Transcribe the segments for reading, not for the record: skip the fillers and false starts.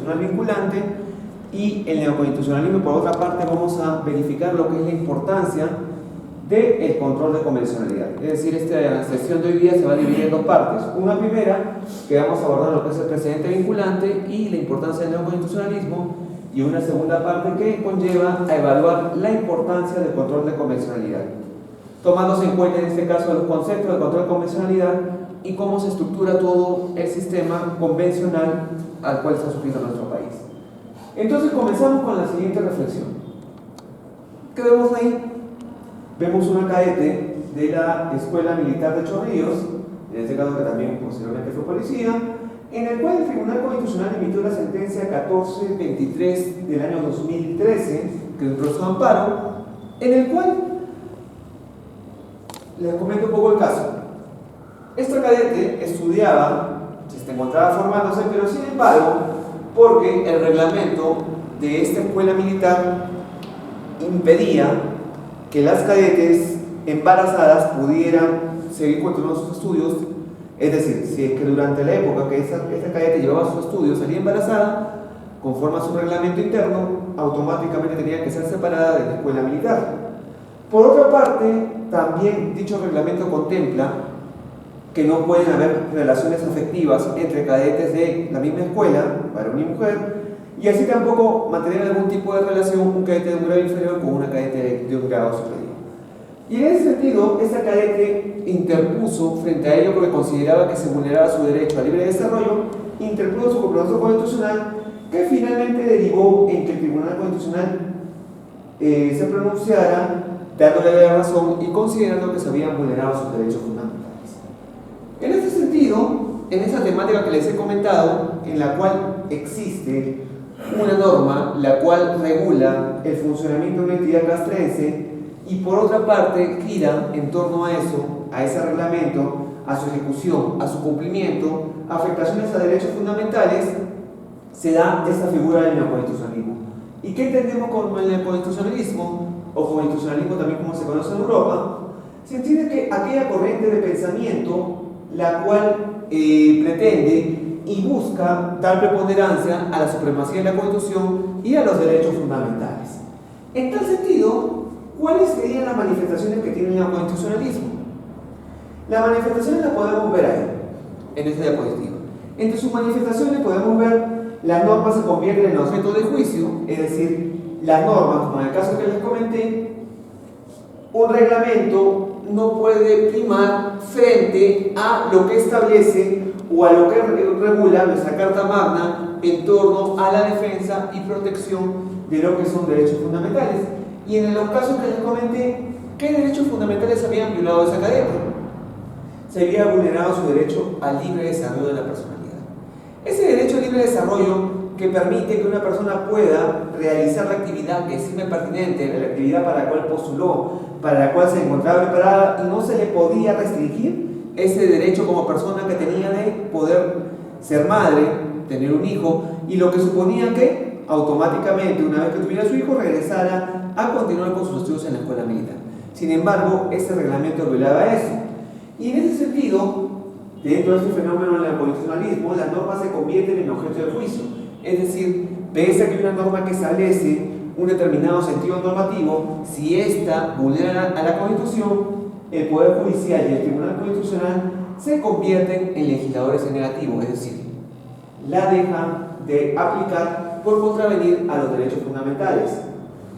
constitucional vinculante, y el neoconstitucionalismo, por otra parte, vamos a verificar lo que es la importancia del control de convencionalidad. Es decir, esta sesión de hoy día se va a dividir en dos partes. Una primera, que vamos a abordar lo que es el precedente vinculante y la importancia del neoconstitucionalismo, y una segunda parte que conlleva a evaluar la importancia del control de convencionalidad, tomándose en cuenta en este caso los conceptos de control de convencionalidad y cómo se estructura todo el sistema convencional al cual está sujeto nuestro país. Entonces comenzamos con la siguiente reflexión. ¿Qué vemos ahí? Vemos una cadete de la Escuela Militar de Chorrillos, en este caso que también posteriormente fue policía, en el cual el Tribunal Constitucional emitió la sentencia 1423 del año 2013, que es un proceso de amparo, en el cual les comento un poco el caso. Esta cadete estudiaba, se encontraba formándose, pero sin embargo, porque el reglamento de esta escuela militar impedía que las cadetes embarazadas pudieran seguir continuando sus estudios. Es decir, si es que durante la época que esta cadete llevaba sus estudios salía embarazada, conforme a su reglamento interno, automáticamente tenía que ser separada de la escuela militar. Por otra parte, también dicho reglamento contempla que no pueden haber relaciones afectivas entre cadetes de la misma escuela, varón y mujer, y así tampoco mantener algún tipo de relación un cadete de un grado inferior con una cadete de un grado superior. Y en ese sentido, esta cadete interpuso frente a ello porque consideraba que se vulneraba su derecho a libre desarrollo, interpuso su compromiso constitucional, que finalmente derivó en que el Tribunal Constitucional se pronunciara dándole la razón y considerando que se habían vulnerado sus derechos fundamentales. En este sentido, en esa temática que les he comentado, en la cual existe una norma la cual regula el funcionamiento de una entidad castrense y por otra parte gira en torno a eso, a ese reglamento, a su ejecución, a su cumplimiento, afectaciones a derechos fundamentales, se da esta figura del neoconstitucionalismo. ¿Y qué entendemos con el neoconstitucionalismo, o constitucionalismo también como se conoce en Europa? Se entiende que aquella corriente de pensamiento la cual pretende y busca dar preponderancia a la supremacía de la Constitución y a los derechos fundamentales. En tal sentido, ¿cuáles serían las manifestaciones que tiene el neoconstitucionalismo? Las manifestaciones las podemos ver ahí, en esta diapositiva. Entre sus manifestaciones podemos ver las normas se convierten en objeto de juicio, es decir, las normas, como en el caso que les comenté, un reglamento no puede primar frente a lo que establece o a lo que regula nuestra Carta Magna en torno a la defensa y protección de lo que son derechos fundamentales. Y en los casos que les comenté, ¿qué derechos fundamentales habían violado esa cadete? Se había vulnerado su derecho al libre desarrollo de la personalidad. Ese derecho al libre desarrollo que permite que una persona pueda realizar la actividad que estime pertinente, la actividad para la cual postuló, para la cual se encontraba preparada y no se le podía restringir ese derecho como persona que tenía de poder ser madre, tener un hijo, y lo que suponía que automáticamente, una vez que tuviera su hijo, regresara a continuar con sus estudios en la escuela militar. Sin embargo, este reglamento violaba eso. Y en ese sentido, dentro de este fenómeno del constitucionalismo, las normas se convierten en objeto de juicio. Es decir, pese a que hay una norma que establece un determinado sentido normativo, si ésta vulnera a la Constitución, el Poder Judicial y el Tribunal Constitucional se convierten en legisladores en negativo, es decir, la dejan de aplicar por contravenir a los derechos fundamentales.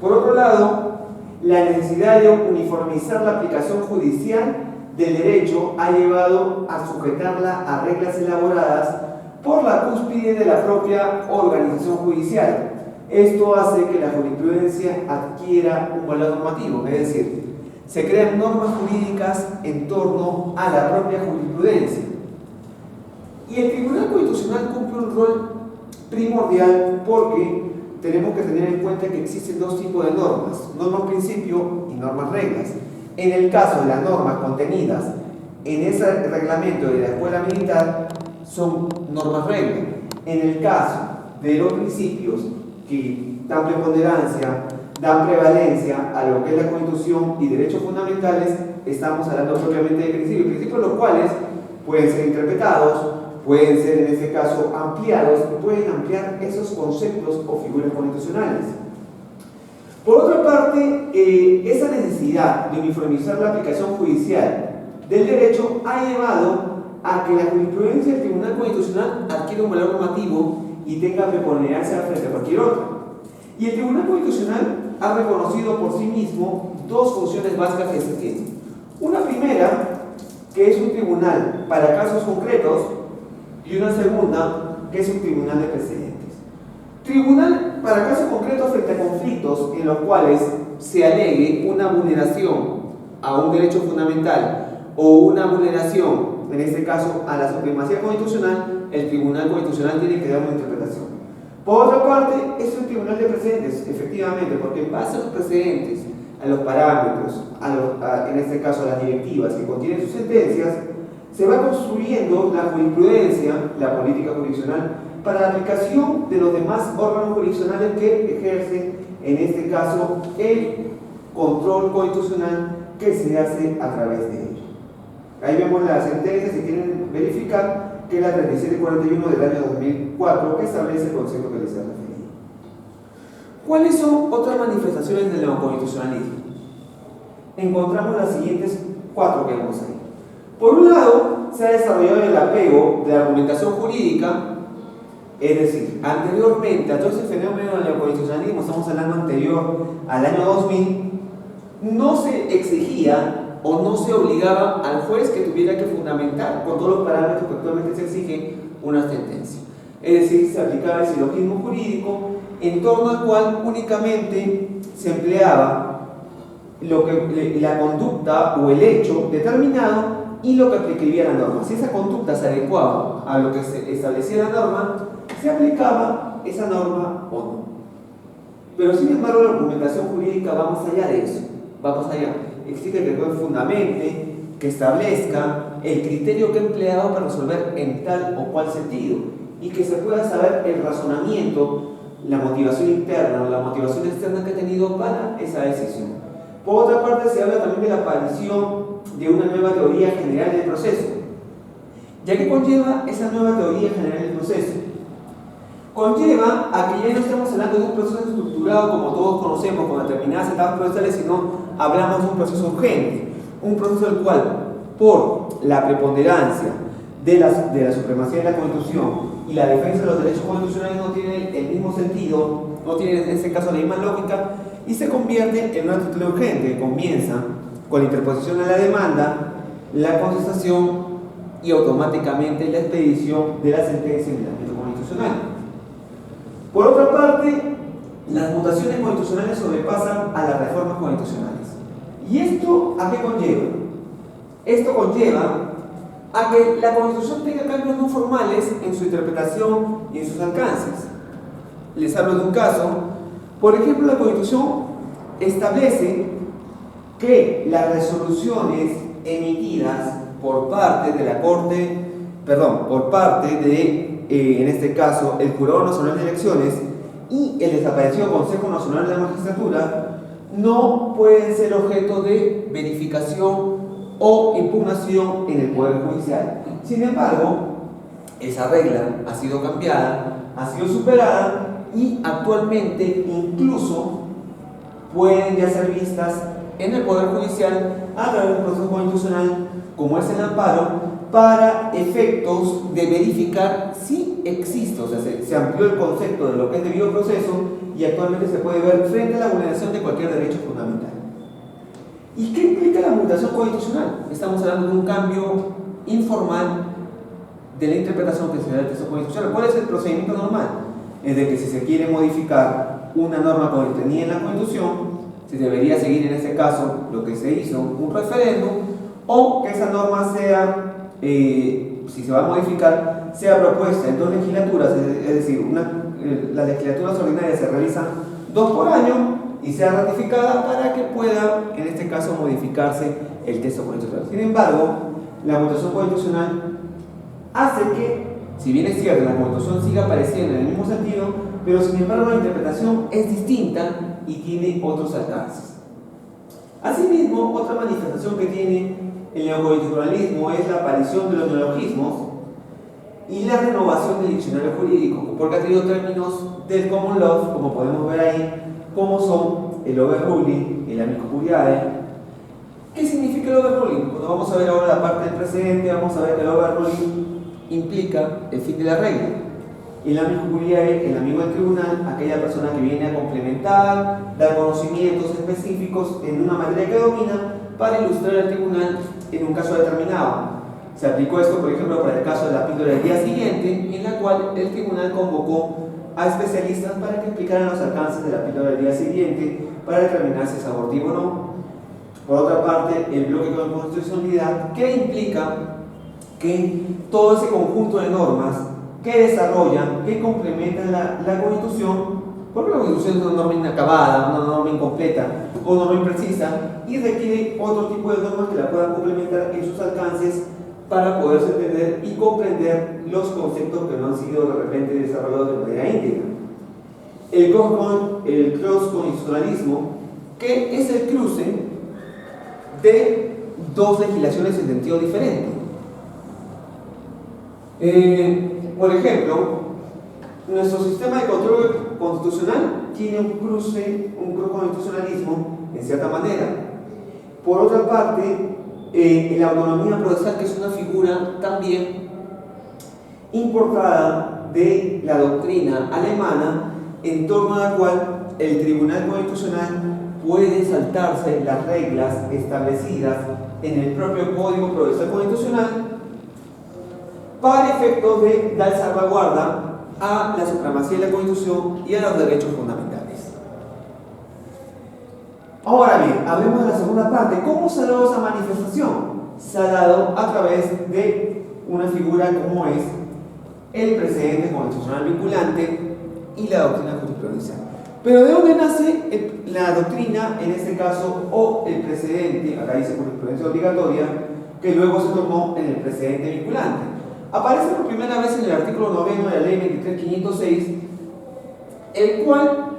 Por otro lado, la necesidad de uniformizar la aplicación judicial del derecho ha llevado a sujetarla a reglas elaboradas por la cúspide de la propia organización judicial. Esto hace que la jurisprudencia adquiera un valor normativo, es decir, se crean normas jurídicas en torno a la propia jurisprudencia. Y el Tribunal Constitucional cumple un rol primordial porque tenemos que tener en cuenta que existen dos tipos de normas, normas principio y normas reglas. En el caso de las normas contenidas en ese reglamento de la escuela militar, son normas reglas. En el caso de los principios que dan preponderancia, dan prevalencia a lo que es la Constitución y derechos fundamentales, estamos hablando propiamente de principios los cuales pueden ser interpretados, pueden ser en este caso ampliados y pueden ampliar esos conceptos o figuras constitucionales. Por otra parte, esa necesidad de uniformizar la aplicación judicial del derecho ha llevado a que la jurisprudencia del Tribunal Constitucional adquiera un valor normativo y tenga preponderancia frente a cualquier otra. Y el Tribunal Constitucional ha reconocido por sí mismo dos funciones básicas que se tienen. Una primera, que es un tribunal para casos concretos, y una segunda, que es un tribunal de precedentes. Tribunal para casos concretos frente a conflictos en los cuales se alegue una vulneración a un derecho fundamental o una vulneración, en este caso, a la supremacía constitucional, el Tribunal Constitucional tiene que dar una interpretación. Por otra parte, es un tribunal de precedentes, efectivamente, porque en base a los precedentes, a los parámetros, en este caso a las directivas que contienen sus sentencias, se va construyendo la jurisprudencia, la política jurisdiccional, para la aplicación de los demás órganos jurisdiccionales que ejercen, en este caso, el control constitucional que se hace a través de ello. Ahí vemos la sentencia, si quieren verificar, que es la 3741 del año 2004, que establece el concepto que les he referido. ¿Cuáles son otras manifestaciones del neoconstitucionalismo? Encontramos las siguientes cuatro que vemos ahí. Por un lado, se ha desarrollado el apego de la argumentación jurídica, es decir, anteriormente a todo ese fenómeno del neoconstitucionalismo, estamos hablando anterior al año 2000, no se exigía o no se obligaba al juez que tuviera que fundamentar con todos los parámetros que actualmente se exige una sentencia. Es decir, se aplicaba el silogismo jurídico en torno al cual únicamente se empleaba la conducta o el hecho determinado y lo que prescribía la norma. Si esa conducta se adecuaba a lo que se establecía la norma, se aplicaba esa norma o no. Pero sin embargo, la argumentación jurídica va más allá de eso, va más allá. Exige que el juez fundamente, que establezca el criterio que ha empleado para resolver en tal o cual sentido y que se pueda saber el razonamiento, la motivación interna o la motivación externa que ha tenido para esa decisión. Por otra parte, se habla también de la aparición de una nueva teoría general del proceso. ¿Ya que conlleva esa nueva teoría general del proceso? Conlleva a que ya no estamos hablando de un proceso estructurado como todos conocemos con determinadas etapas procesales, sino hablamos de un proceso urgente, un proceso el cual, por la preponderancia de la supremacía de la Constitución y la defensa de los derechos constitucionales, no tiene el mismo sentido, no tiene en ese caso la misma lógica, y se convierte en una tutela urgente que comienza con la interposición a la demanda, la contestación y automáticamente la expedición de la sentencia en el ámbito constitucional. Por otra parte, las mutaciones constitucionales sobrepasan a las reformas constitucionales. ¿Y esto a qué conlleva? Esto conlleva a que la Constitución tenga cambios no formales en su interpretación y en sus alcances. Les hablo de un caso. Por ejemplo, la Constitución establece que las resoluciones emitidas por parte de la Corte, por parte de, en este caso, el Jurado Nacional de Elecciones y el desaparecido Consejo Nacional de la Magistratura, no pueden ser objeto de verificación o impugnación en el Poder Judicial. Sin embargo, esa regla ha sido cambiada, ha sido superada y actualmente incluso pueden ya ser vistas en el Poder Judicial a través de un proceso constitucional como es el amparo, para efectos de verificar si existe, o sea, se amplió el concepto de lo que es debido proceso y actualmente se puede ver frente a la vulneración de cualquier derecho fundamental. ¿Y qué implica la mutación constitucional? Estamos hablando de un cambio informal de la interpretación que se da del texto constitucional. ¿Cuál es el procedimiento normal? Es de que si se quiere modificar una norma contenida en la Constitución, se debería seguir en este caso lo que se hizo, un referéndum, o que esa norma sea, si se va a modificar, sea propuesta en dos legislaturas, es decir, las legislaturas ordinarias se realizan 2 por año y sea ratificada para que pueda, en este caso, modificarse el texto constitucional. Sin embargo, la mutación constitucional hace que, si bien es cierto, la Constitución siga apareciendo en el mismo sentido, pero sin embargo la interpretación es distinta y tiene otros alcances. Asimismo, otra manifestación que tiene el neoconstitucionalismo es la aparición de los neologismos y la renovación del diccionario jurídico, porque ha tenido términos del common law, como podemos ver ahí, como son el overruling, el amico curiae. ¿Qué significa el overruling? Cuando vamos a ver ahora la parte del precedente, vamos a ver que el overruling implica el fin de la regla. El amico curiae, el amigo del tribunal, aquella persona que viene a complementar, dar conocimientos específicos en una materia que domina para ilustrar al tribunal en un caso determinado. Se aplicó esto, por ejemplo, para el caso de la píldora del día siguiente, en la cual el tribunal convocó a especialistas para que explicaran los alcances de la píldora del día siguiente para determinar si es abortivo o no. Por otra parte, el bloque con constitucionalidad, que implica que todo ese conjunto de normas que desarrollan, que complementan la Constitución, porque la Constitución es una norma inacabada, una norma incompleta o norma imprecisa, y requiere otro tipo de normas que la puedan complementar en sus alcances para poderse entender y comprender los conceptos que no han sido de repente desarrollados de manera íntegra. El cross-constitucionalismo, que es el cruce de dos legislaciones en sentido diferente. Por ejemplo, nuestro sistema de control constitucional tiene un cross-constitucionalismo en cierta manera. Por otra parte, la autonomía procesal, que es una figura también importada de la doctrina alemana, en torno a la cual el Tribunal Constitucional puede saltarse las reglas establecidas en el propio Código Procesal Constitucional para efectos de dar salvaguarda a la supremacía de la Constitución y a los derechos fundamentales. Ahora bien, hablemos de la segunda parte. ¿Cómo se ha dado esa manifestación? Se ha dado a través de una figura como es el precedente constitucional vinculante y la doctrina jurisprudencial. Pero ¿de dónde nace la doctrina, en este caso, o el precedente? Acá dice jurisprudencia obligatoria, que luego se tomó en el precedente vinculante. Aparece por primera vez en el artículo 9 de la ley 23.506, el cual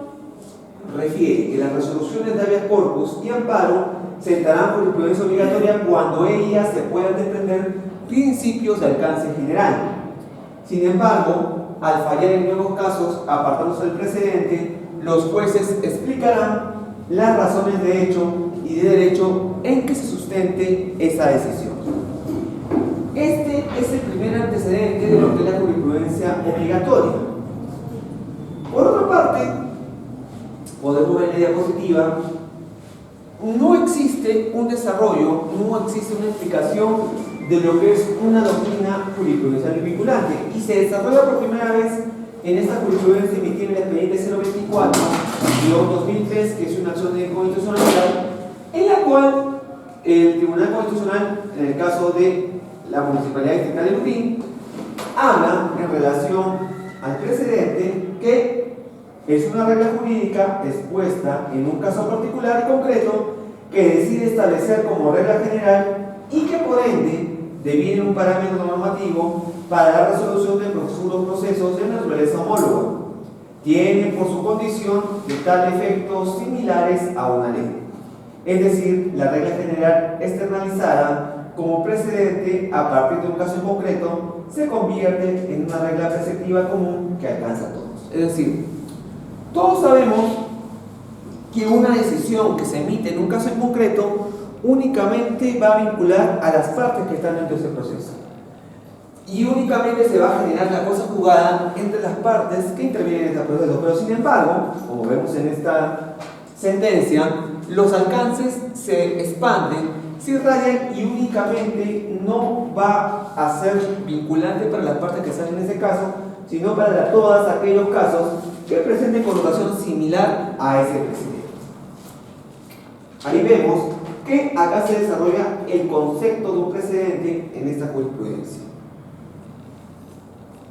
refiere que las resoluciones de habeas corpus y amparo sentarán jurisprudencia obligatoria cuando ellas se puedan desprender principios de alcance general. Sin embargo, al fallar en nuevos casos, apartándose del precedente, los jueces explicarán las razones de hecho y de derecho en que se sustente esa decisión. Este es el primer antecedente de lo que es la jurisprudencia obligatoria. Por otra parte, podemos ver en la diapositiva, no existe un desarrollo, no existe una explicación de lo que es una doctrina jurisprudencial vinculante, y se desarrolla por primera vez en esta jurisprudencia emitida en el expediente 024/2003, que es una acción de constitucionalidad, en la cual el Tribunal Constitucional, en el caso de la Municipalidad Distrital de Lurín, habla en relación al precedente que es una regla jurídica expuesta en un caso particular y concreto que decide establecer como regla general y que por ende deviene un parámetro normativo para la resolución de futuros procesos de naturaleza homóloga. Tiene por su condición de tal efectos similares a una ley. Es decir, la regla general externalizada como precedente a partir de un caso en concreto se convierte en una regla preceptiva común que alcanza a todos. Es decir, todos sabemos que una decisión que se emite en un caso en concreto únicamente va a vincular a las partes que están dentro de ese proceso. Y únicamente se va a generar la cosa jugada entre las partes que intervienen en este proceso. Pero sin embargo, como vemos en esta sentencia, los alcances se expanden, se rayan y únicamente no va a ser vinculante para las partes que están en ese caso, sino para todos aquellos casos que presenten connotación similar a ese precedente. Ahí vemos que acá se desarrolla el concepto de un precedente en esta jurisprudencia.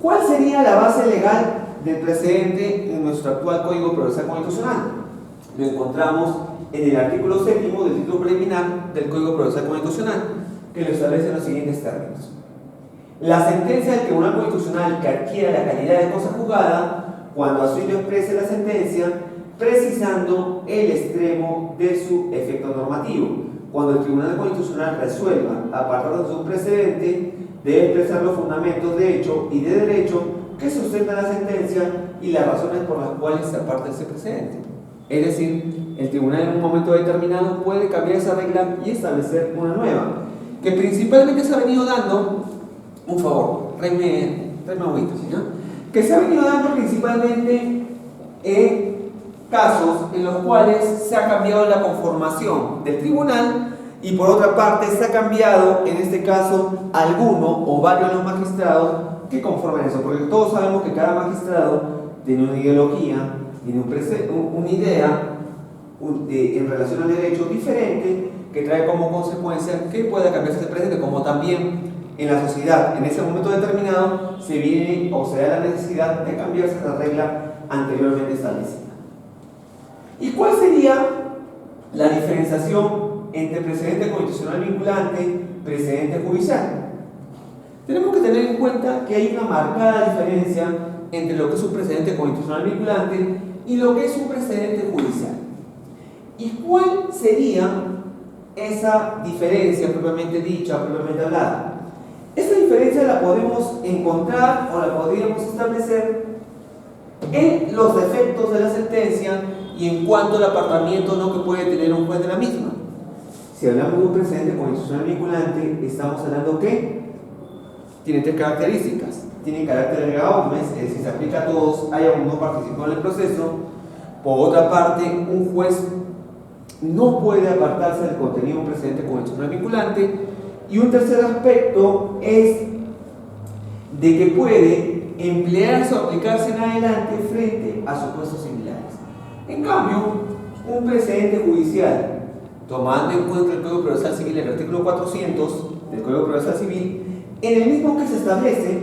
¿Cuál sería la base legal del precedente en nuestro actual Código Procesal Constitucional? Lo encontramos en el artículo 7º del título preliminar del Código Procesal Constitucional, que lo establece en los siguientes términos. La sentencia del Tribunal Constitucional que adquiera la calidad de cosa juzgada, cuando así lo exprese la sentencia, precisando el extremo de su efecto normativo. Cuando el Tribunal Constitucional resuelva, apartándose de un precedente, debe expresar los fundamentos de hecho y de derecho que sustentan la sentencia y las razones por las cuales se aparta ese precedente. Es decir, el tribunal en un momento determinado puede cambiar esa regla y establecer una nueva, que principalmente se ha venido dando, un favor, tráeme agüita, ¿sí, no? Que se ha venido dando principalmente en casos en los cuales se ha cambiado la conformación del tribunal y por otra parte se ha cambiado, en este caso, alguno o varios de los magistrados que conforman eso, porque todos sabemos que cada magistrado tiene una ideología, tiene una idea en relación al derecho diferente que trae como consecuencia que pueda cambiarse ese precedente, como también en la sociedad en ese momento determinado se viene o se da la necesidad de cambiarse la regla anteriormente establecida. ¿Y cuál sería la diferenciación entre precedente constitucional vinculante y precedente judicial? Tenemos que tener en cuenta que hay una marcada diferencia entre lo que es un precedente constitucional vinculante y lo que es un precedente judicial. ¿Y cuál sería esa diferencia propiamente dicha, propiamente hablada? Esta diferencia la podemos encontrar o la podríamos establecer en los defectos de la sentencia y en cuanto al apartamiento no que puede tener un juez de la misma. Si hablamos de un precedente constitucional vinculante, estamos hablando que tiene tres características. Tiene carácter de erga omnes, es decir, se aplica a todos, haya o no participado en el proceso. Por otra parte, un juez no puede apartarse del contenido de un precedente constitucional vinculante. Y un tercer aspecto es de que puede emplearse o aplicarse en adelante frente a supuestos similares. En cambio, un precedente judicial, tomando en cuenta el Código Procesal Civil, el artículo 400 del Código Procesal Civil, en el mismo que se establece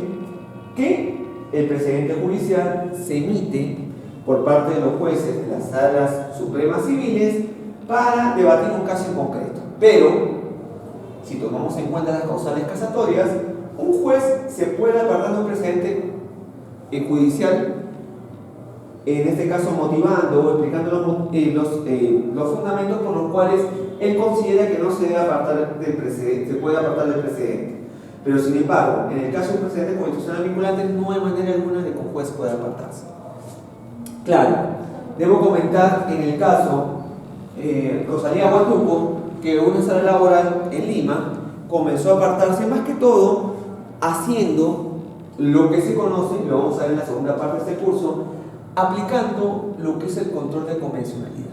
que el precedente judicial se emite por parte de los jueces de las salas supremas civiles para debatir un caso en concreto. Pero, si tomamos en cuenta las causales casatorias, un juez se puede apartar de un precedente judicial, en este caso motivando o explicando los fundamentos por los cuales él considera que no se debe apartar del precedente, se puede apartar del precedente. Pero sin embargo, en el caso de un precedente constitucional vinculante, no hay manera alguna de que un juez pueda apartarse. Claro, debo comentar en el caso Rosalía Huatuco, que una sala laboral en Lima comenzó a apartarse más que todo haciendo lo que se conoce, lo vamos a ver en la segunda parte de este curso, aplicando lo que es el control de convencionalidad.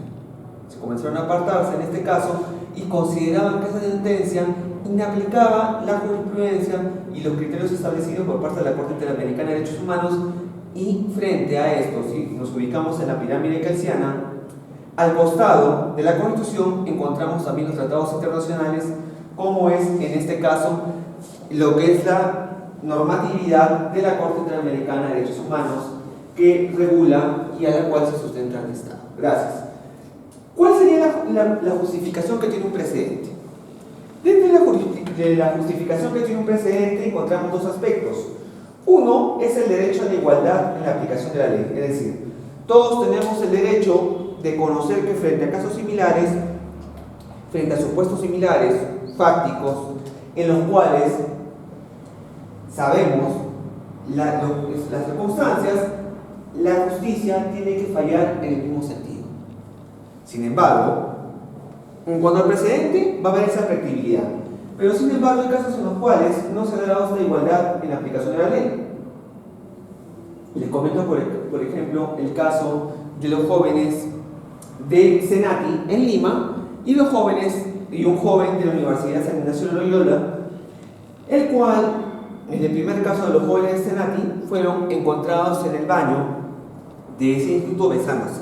Se comenzaron a apartarse en este caso y consideraban que esa sentencia inaplicaba la jurisprudencia y los criterios establecidos por parte de la Corte Interamericana de Derechos Humanos. Y frente a esto, si nos ubicamos en la pirámide kelsiana, al costado de la Constitución encontramos también los tratados internacionales, como es en este caso lo que es la normatividad de la Corte Interamericana de Derechos Humanos, que regula y a la cual se sustenta el Estado. Gracias. ¿Cuál sería la justificación que tiene un precedente? Dentro de la justificación que tiene un precedente encontramos dos aspectos. Uno es el derecho a la igualdad en la aplicación de la ley, es decir, todos tenemos el derecho de conocer que frente a casos similares, frente a supuestos similares, fácticos, en los cuales sabemos las circunstancias, la justicia tiene que fallar en el mismo sentido. Sin embargo, en cuanto al precedente, va a haber esa flexibilidad. Pero sin embargo, hay casos en los cuales no se ha dado esta igualdad en la aplicación de la ley. Les comento, por ejemplo, el caso de los jóvenes de Senati en Lima y un joven de la Universidad San Ignacio de Loyola, el cual, en el primer caso de los jóvenes de Senati, fueron encontrados en el baño de ese instituto besándose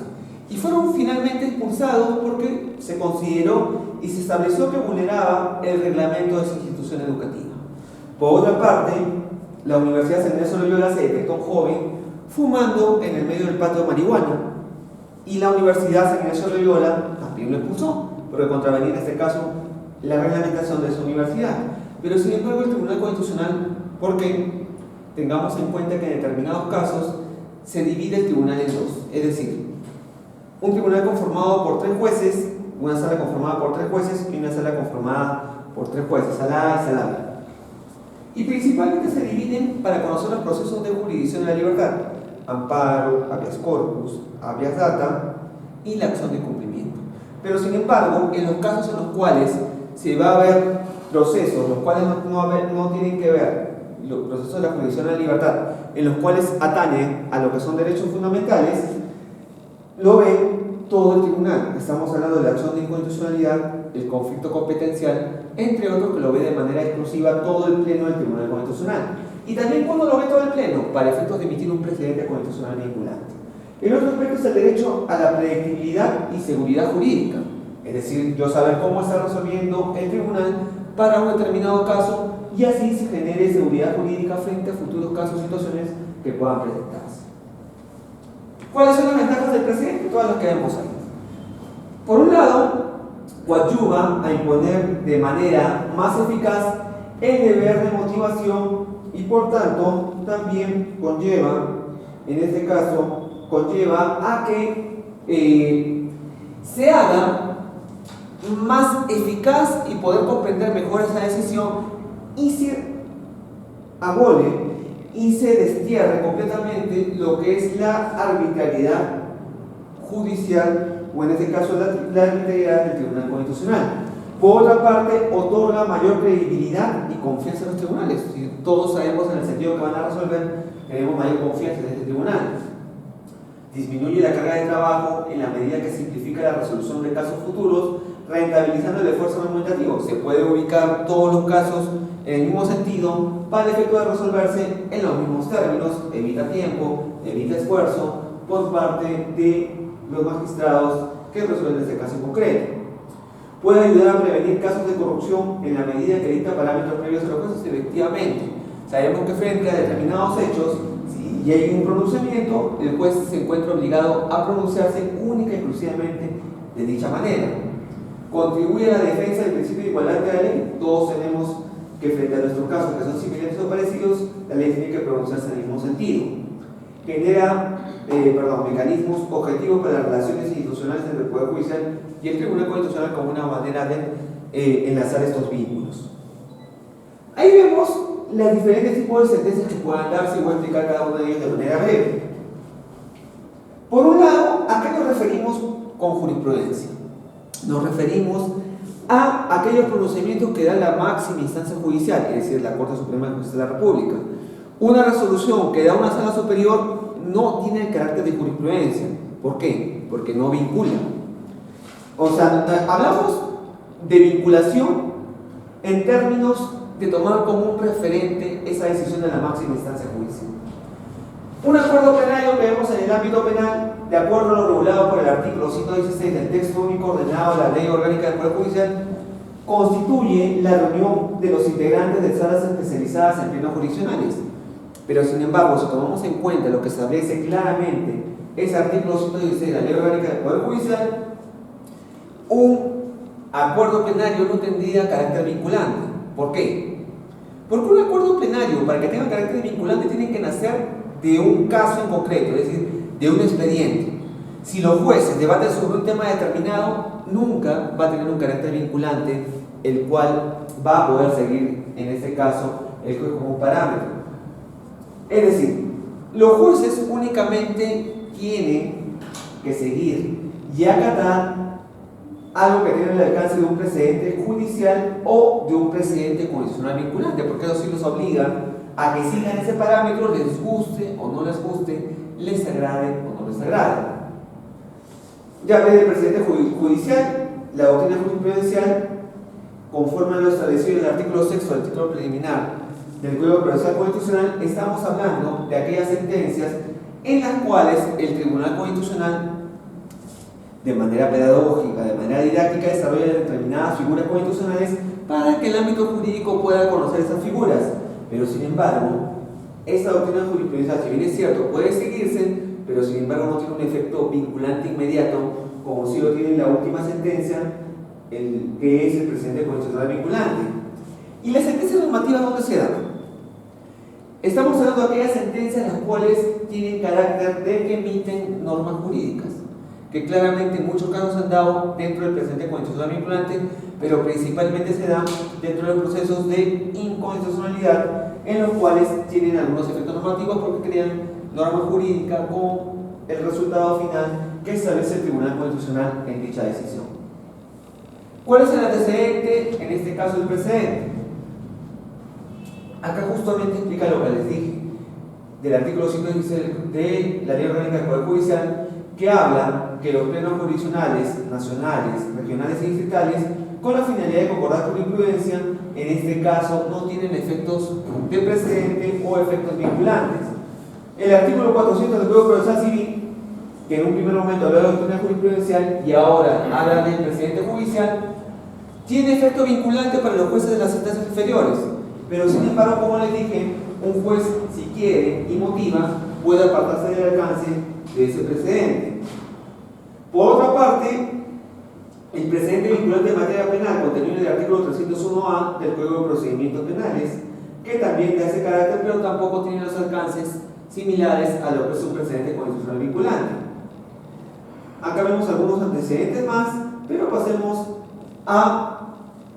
y fueron finalmente expulsados porque se consideró y se estableció que vulneraba el reglamento de esa institución educativa. Por otra parte, la Universidad San Ignacio de Loyola se detectó un joven fumando en el medio del patio de marihuana y la Universidad San Ignacio de Loyola también lo expulsó porque contravenía en este caso la reglamentación de esa universidad. Pero sin embargo el Tribunal Constitucional, porque tengamos en cuenta que en determinados casos se divide el tribunal en dos, es decir, un tribunal conformado por 3 jueces, una sala conformada por 3 jueces y una sala conformada por 3 jueces, sala A y sala y principalmente se dividen para conocer los procesos de jurisdicción de la libertad: amparo, habeas corpus, habeas data y la acción de cumplimiento. Pero sin embargo, en los casos en los cuales se va a ver procesos, los cuales no tienen que ver, los procesos de la jurisdicción de la libertad, en los cuales atañen a lo que son derechos fundamentales, lo ve todo el tribunal. Estamos hablando de la acción de inconstitucionalidad, el conflicto competencial, entre otros, que lo ve de manera exclusiva todo el pleno del Tribunal Constitucional. Y también cuando lo ve todo el pleno, para efectos de emitir un precedente constitucional vinculante. El otro aspecto es el derecho a la predictibilidad y seguridad jurídica, es decir, yo saber cómo está resolviendo el tribunal para un determinado caso y así se genere seguridad jurídica frente a futuros casos o situaciones que puedan presentarse. ¿Cuáles son las ventajas del precedente? Todas las que vemos ahí. Por un lado, coadyuva a imponer de manera más eficaz el deber de motivación y por tanto también conlleva, en este caso, a que se haga más eficaz y poder comprender mejor esa decisión y se abole y se destierre completamente lo que es la arbitrariedad judicial, o en este caso la arbitrariedad del Tribunal Constitucional. Por otra parte, otorga mayor credibilidad y confianza en los tribunales. Si todos sabemos en el sentido que van a resolver, tenemos mayor confianza en este tribunal. Disminuye la carga de trabajo en la medida que simplifica la resolución de casos futuros, rentabilizando el esfuerzo argumentativo. Se puede ubicar todos los casos en el mismo sentido para el efecto de resolverse en los mismos términos, evita tiempo, evita esfuerzo por parte de los magistrados que resuelven ese caso en concreto. Puede ayudar a prevenir casos de corrupción en la medida que dicta parámetros previos a los casos. Efectivamente, sabemos que frente a determinados hechos, si hay un pronunciamiento, el juez se encuentra obligado a pronunciarse única y exclusivamente de dicha manera. Contribuye a la defensa del principio de igualdad de la ley. Todos tenemos que frente a nuestros casos que son similares o parecidos, la ley tiene que pronunciarse en el mismo sentido. Genera mecanismos objetivos para las relaciones institucionales entre el Poder Judicial y el Tribunal Constitucional como una manera de enlazar estos vínculos. Ahí vemos los diferentes tipos de sentencias que puedan darse y voy a explicar cada uno de ellos de manera breve. Por un lado, ¿a qué nos referimos con jurisprudencia? Nos referimos a aquellos pronunciamientos que da la máxima instancia judicial, es decir, la Corte Suprema de Justicia de la República. Una resolución que da una sala superior no tiene el carácter de jurisprudencia. ¿Por qué? Porque no vincula. O sea, hablamos de vinculación en términos de tomar como un referente esa decisión de la máxima instancia judicial. Un acuerdo penal que vemos en el ámbito penal, de acuerdo a lo regulado por el artículo 116 del texto único ordenado de la Ley Orgánica del Poder Judicial, constituye la reunión de los integrantes de salas especializadas en plenos jurisdiccionales. Pero sin embargo, si tomamos en cuenta lo que establece claramente ese artículo 116 de la Ley Orgánica del Poder Judicial, un acuerdo plenario no tendría carácter vinculante. ¿Por qué? Porque un acuerdo plenario, para que tenga carácter vinculante, tiene que nacer de un caso en concreto, es decir, de un expediente. Si los jueces debaten sobre un tema determinado, nunca va a tener un carácter vinculante, el cual va a poder seguir, en este caso, el juez como un parámetro. Es decir, los jueces únicamente tienen que seguir y acatar algo que tiene el alcance de un precedente judicial o de un precedente constitucional vinculante, porque eso sí los obliga a que sigan ese parámetro, les guste o no les guste, les agrade o no les agrade. Ya ven el precedente judicial, la doctrina jurisprudencial, conforme a lo establecido en el artículo 6 del título preliminar del Código Procesal Constitucional, estamos hablando de aquellas sentencias en las cuales el Tribunal Constitucional, de manera pedagógica, de manera didáctica, desarrolla determinadas figuras constitucionales para que el ámbito jurídico pueda conocer esas figuras. Pero sin embargo, esta doctrina jurisprudencial, si bien es cierto, puede seguirse, pero sin embargo no tiene un efecto vinculante inmediato, como si lo tiene la última sentencia, que es el precedente constitucional vinculante. ¿Y las sentencias normativas dónde se dan? Estamos hablando de aquellas sentencias las cuales tienen carácter de que emiten normas jurídicas. que claramente en muchos casos se han dado dentro del presente constitucional vinculante, pero principalmente se dan dentro de los procesos de inconstitucionalidad, en los cuales tienen algunos efectos normativos porque crean norma jurídica con el resultado final que establece el Tribunal Constitucional en dicha decisión. ¿Cuál es el antecedente? En este caso el precedente. Acá justamente explica lo que les dije del artículo 116 de la Ley Orgánica del Poder Judicial, que habla que los plenos jurisdiccionales, nacionales, regionales y distritales, con la finalidad de concordar jurisprudencia, en este caso no tienen efectos de precedente o efectos vinculantes. El artículo 400 del Código Procesal Civil, que en un primer momento habla de doctrina jurisprudencial y ahora habla del precedente judicial, tiene efecto vinculante para los jueces de las instancias inferiores, pero sin embargo, como les dije, un juez, si quiere y motiva, puede apartarse del alcance de ese precedente. Por otra parte, el precedente vinculante en materia penal, contenido en el artículo 301A del Código de Procedimientos Penales, que también da ese carácter, pero tampoco tiene los alcances similares a lo que es un precedente constitucional vinculante. Acá vemos algunos antecedentes más, pero pasemos a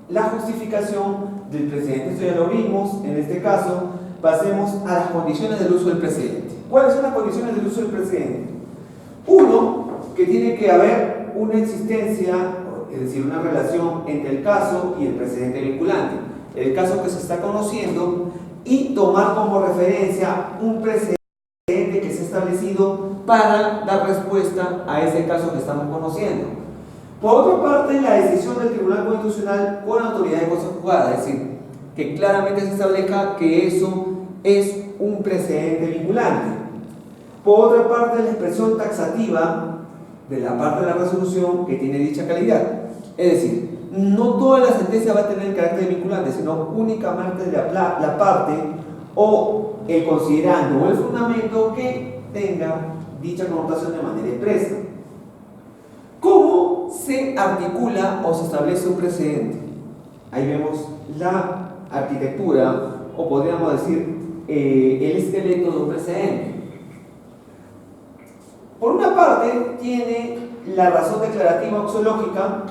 la justificación del precedente. Esto ya lo vimos, en este caso, pasemos a las condiciones del uso del precedente. ¿Cuáles son las condiciones del uso del precedente? Uno, que tiene que haber una existencia, es decir, una relación entre el caso y el precedente vinculante. El caso que se está conociendo y tomar como referencia un precedente que se ha establecido para dar respuesta a ese caso que estamos conociendo. Por otra parte, la decisión del Tribunal Constitucional con autoridad de cosa juzgada, es decir, que claramente se establezca que eso es un precedente vinculante. Por otra parte, la expresión taxativa de la parte de la resolución que tiene dicha calidad. Es decir, no toda la sentencia va a tener el carácter vinculante, sino únicamente la parte o el considerando o el fundamento que tenga dicha connotación de manera expresa. ¿Cómo se articula o se establece un precedente? Ahí vemos la arquitectura, o podríamos decir el esqueleto de un precedente. Por una parte, tiene la razón declarativa axiológica,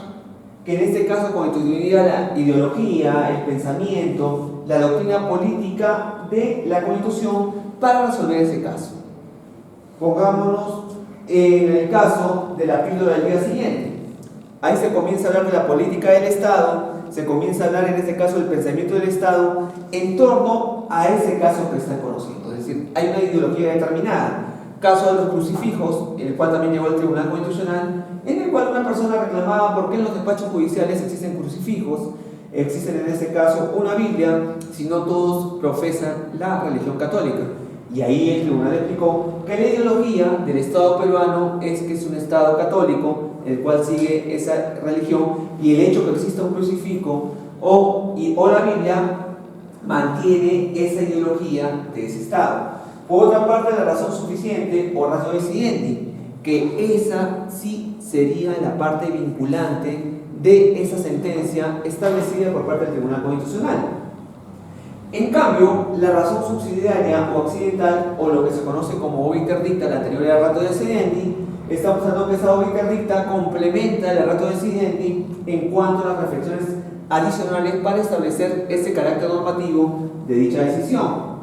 que en este caso constituiría la ideología, el pensamiento, la doctrina política de la Constitución para resolver ese caso. Pongámonos en el caso de la píldora del día siguiente. Ahí se comienza a hablar de la política del Estado, se comienza a hablar en este caso del pensamiento del Estado en torno a ese caso que están conociendo. Es decir, hay una ideología determinada. Caso de los crucifijos, en el cual también llegó el Tribunal Constitucional, en el cual una persona reclamaba por qué en los despachos judiciales existen crucifijos, existen en este caso una Biblia, si no todos profesan la religión católica. Y ahí el tribunal explicó que la ideología del Estado peruano es que es un Estado católico, el cual sigue esa religión, y el hecho que exista un crucifijo o la Biblia mantiene esa ideología de ese Estado. Por otra parte, la razón suficiente o razón decidente, que esa sí sería la parte vinculante de esa sentencia establecida por parte del Tribunal Constitucional. En cambio, la razón subsidiaria o accidental, o lo que se conoce como obra interdicta, la anterior era ratio decidendi, estamos hablando que esa obra interdicta complementa el ratio decidendi en cuanto a las reflexiones adicionales para establecer ese carácter normativo de dicha decisión.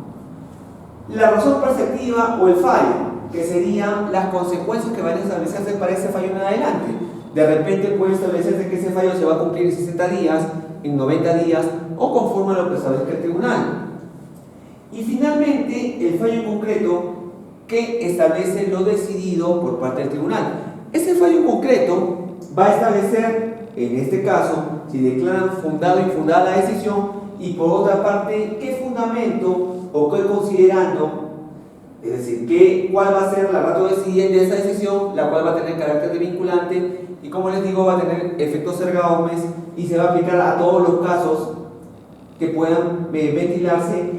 La razón perceptiva o el fallo, que serían las consecuencias que van a establecerse para ese fallo en adelante. De repente puede establecerse que ese fallo se va a cumplir en 60 días, en 90 días, o conforme a lo que establezca el tribunal. Y finalmente, el fallo en concreto que establece lo decidido por parte del tribunal. Ese fallo en concreto va a establecer, en este caso, si declaran fundada o infundada la decisión, y por otra parte, qué fundamento o qué considerando, es decir, cuál va a ser la ratio decidente de esa decisión, la cual va a tener carácter de vinculante y, como les digo, va a tener efectos erga omnes y se va a aplicar a todos los casos que puedan ventilarse,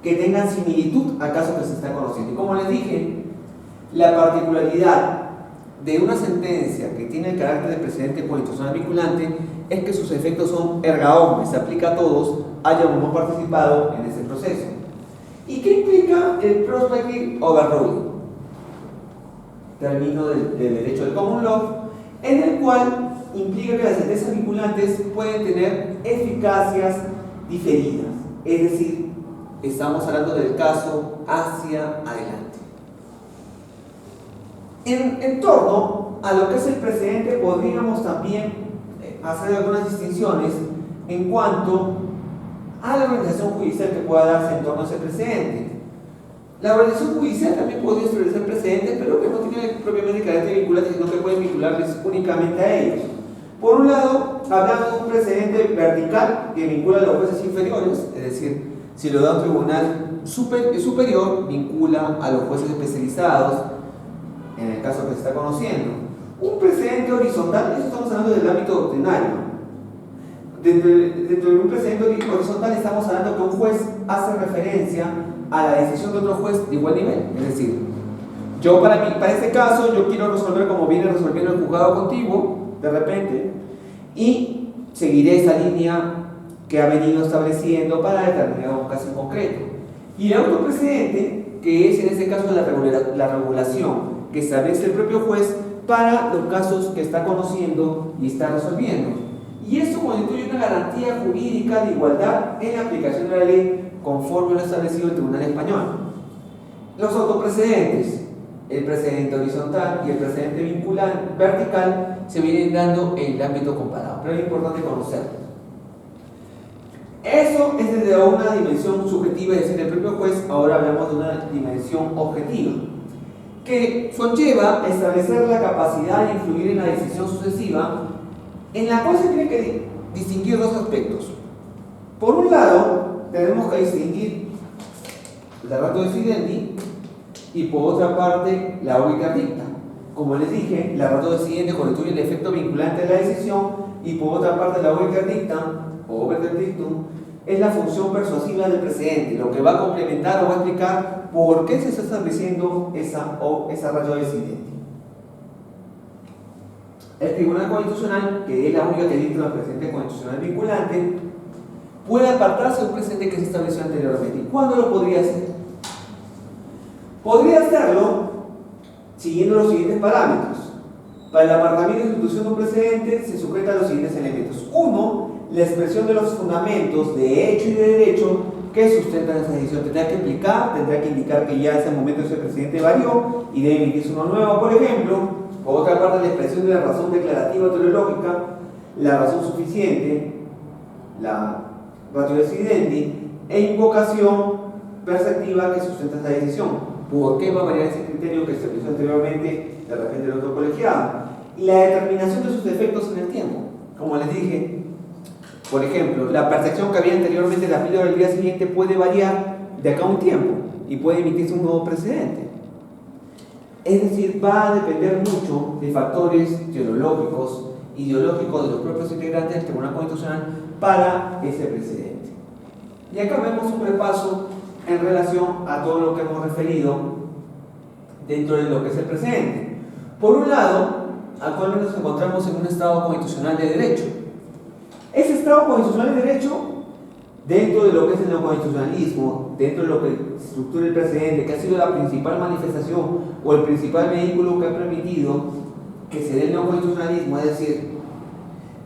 que tengan similitud al caso que se está conociendo. Y como les dije, la particularidad de una sentencia que tiene el carácter de precedente constitucional vinculante es que sus efectos son erga omnes, se aplica a todos, haya o no participado en ese proceso. ¿Y qué implica el prospective overruling? término del derecho del common law, en el cual implica que las sentencias vinculantes pueden tener eficacias diferidas, es decir, estamos hablando del caso hacia adelante. En torno a lo que es el precedente, podríamos también hacer algunas distinciones en cuanto a la organización judicial que pueda darse en torno a ese precedente. La organización judicial también podría establecer precedentes, pero que no tiene propiamente carácter vinculante, sino que pueden vincularles únicamente a ellos. Por un lado, hablamos de un precedente vertical que vincula a los jueces inferiores, es decir, si lo da un tribunal superior, vincula a los jueces especializados, en el caso que se está conociendo. Un precedente horizontal, eso estamos hablando del ámbito doctrinario. Dentro de un precedente horizontal estamos hablando que un juez hace referencia a la decisión de otro juez de igual nivel. Es decir, yo para este caso, yo quiero resolver como viene resolviendo el juzgado contiguo, de repente, y seguiré esa línea que ha venido estableciendo para determinado caso en concreto. Y el otro precedente, que es en este caso la regulación que establece el propio juez para los casos que está conociendo y está resolviendo. Y esto constituye una garantía jurídica de igualdad en la aplicación de la ley conforme lo establecido el Tribunal Español. Los autoprecedentes, el precedente horizontal y el precedente vertical, se vienen dando en el ámbito comparado, pero es importante conocerlo. Eso es desde una dimensión subjetiva, es decir, del propio juez. Ahora hablamos de una dimensión objetiva, que conlleva establecer la capacidad de influir en la decisión sucesiva, en la cual se tiene que distinguir dos aspectos. Por un lado, tenemos que distinguir la ratio decidendi y por otra parte la obiter dicta. Como les dije, la ratio decidendi constituye el efecto vinculante de la decisión y por otra parte la obiter dicta o obiter dictum es la función persuasiva del precedente, lo que va a complementar o va a explicar por qué se está estableciendo esa ratio decidendi. El Tribunal Constitucional, que es la única que dicta el precedente constitucional vinculante, puede apartarse de un precedente que se estableció anteriormente. ¿Y cuándo lo podría hacer? Podría hacerlo siguiendo los siguientes parámetros. Para el apartamiento y sustitución de un precedente se sujeta a los siguientes elementos. Uno, la expresión de los fundamentos de hecho y de derecho que sustentan esa decisión. Tendrá que implicar, tendrá que indicar que ya en ese momento ese precedente varió y debe emitirse uno nuevo, por ejemplo. Por otra parte, la expresión de la razón declarativa o teleológica, la razón suficiente, la ratio decidendi e invocación perceptiva que sustenta esa decisión. ¿Por qué va a variar ese criterio que se estableció anteriormente de repente del otro colegiado? Y la determinación de sus efectos en el tiempo. Como les dije, por ejemplo, la percepción que había anteriormente de la píldora del día siguiente puede variar de acá a un tiempo y puede emitirse un nuevo precedente. Es decir, va a depender mucho de factores teológicos, ideológicos de los propios integrantes del Tribunal Constitucional para ese precedente. Y acá vemos un repaso en relación a todo lo que hemos referido dentro de lo que es el precedente. Por un lado, actualmente nos encontramos en un Estado constitucional de derecho. Ese Estado constitucional de derecho, dentro de lo que es el neoconstitucionalismo, dentro de lo que estructura el precedente, que ha sido la principal manifestación o el principal vehículo que ha permitido que se dé el neoconstitucionalismo, es decir,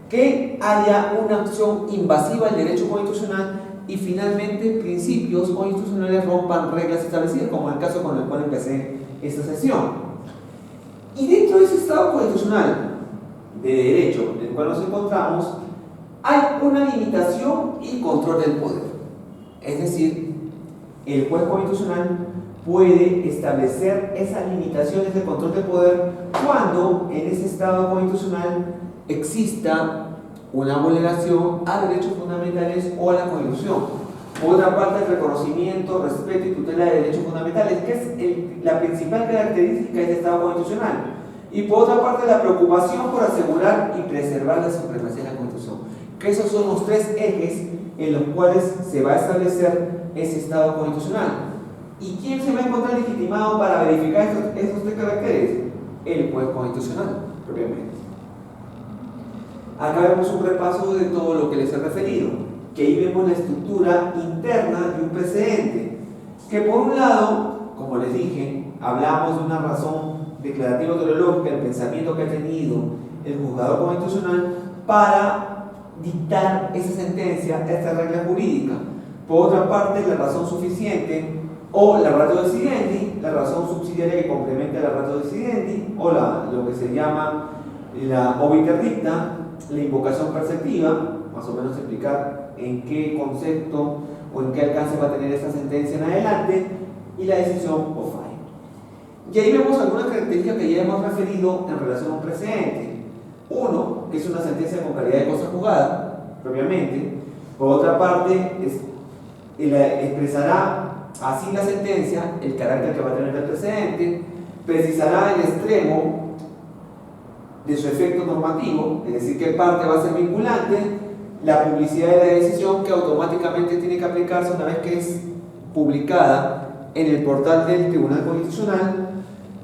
que haya una acción invasiva al derecho constitucional y finalmente principios constitucionales rompan reglas establecidas, como el caso con el cual empecé esta sesión. Y dentro de ese Estado constitucional de derecho en el cual nos encontramos, hay una limitación y control del poder. Es decir, el juez constitucional puede establecer esas limitaciones de control del poder cuando en ese Estado constitucional exista una vulneración a derechos fundamentales o a la Constitución. Por otra parte, el reconocimiento, respeto y tutela de derechos fundamentales, que es la principal característica de este Estado constitucional. Y por otra parte, la preocupación por asegurar y preservar la supremacía de la Constitución. Que esos son los tres ejes en los cuales se va a establecer ese Estado constitucional. ¿Y quién se va a encontrar legitimado para verificar esos tres caracteres? El juez constitucional, propiamente. Acá vemos un repaso de todo lo que les he referido, que ahí vemos la estructura interna de un precedente, que por un lado, como les dije, hablamos de una razón declarativa teológica, el pensamiento que ha tenido el juzgador constitucional para dictar esa sentencia, esta regla jurídica. Por otra parte, la razón suficiente o la ratio decidendi, la razón subsidiaria que complementa la ratio decidendi, o lo que se llama la obiter dicta, la invocación perceptiva, más o menos explicar en qué concepto o en qué alcance va a tener esta sentencia en adelante, y la decisión o fallo. Y ahí vemos algunas características que ya hemos referido en relación a un precedente. Uno, que es una sentencia con calidad de cosa juzgada, propiamente. Por otra parte, expresará así la sentencia el carácter que va a tener el precedente, precisará el extremo de su efecto normativo, es decir, qué parte va a ser vinculante, la publicidad de la decisión que automáticamente tiene que aplicarse una vez que es publicada en el portal del Tribunal Constitucional.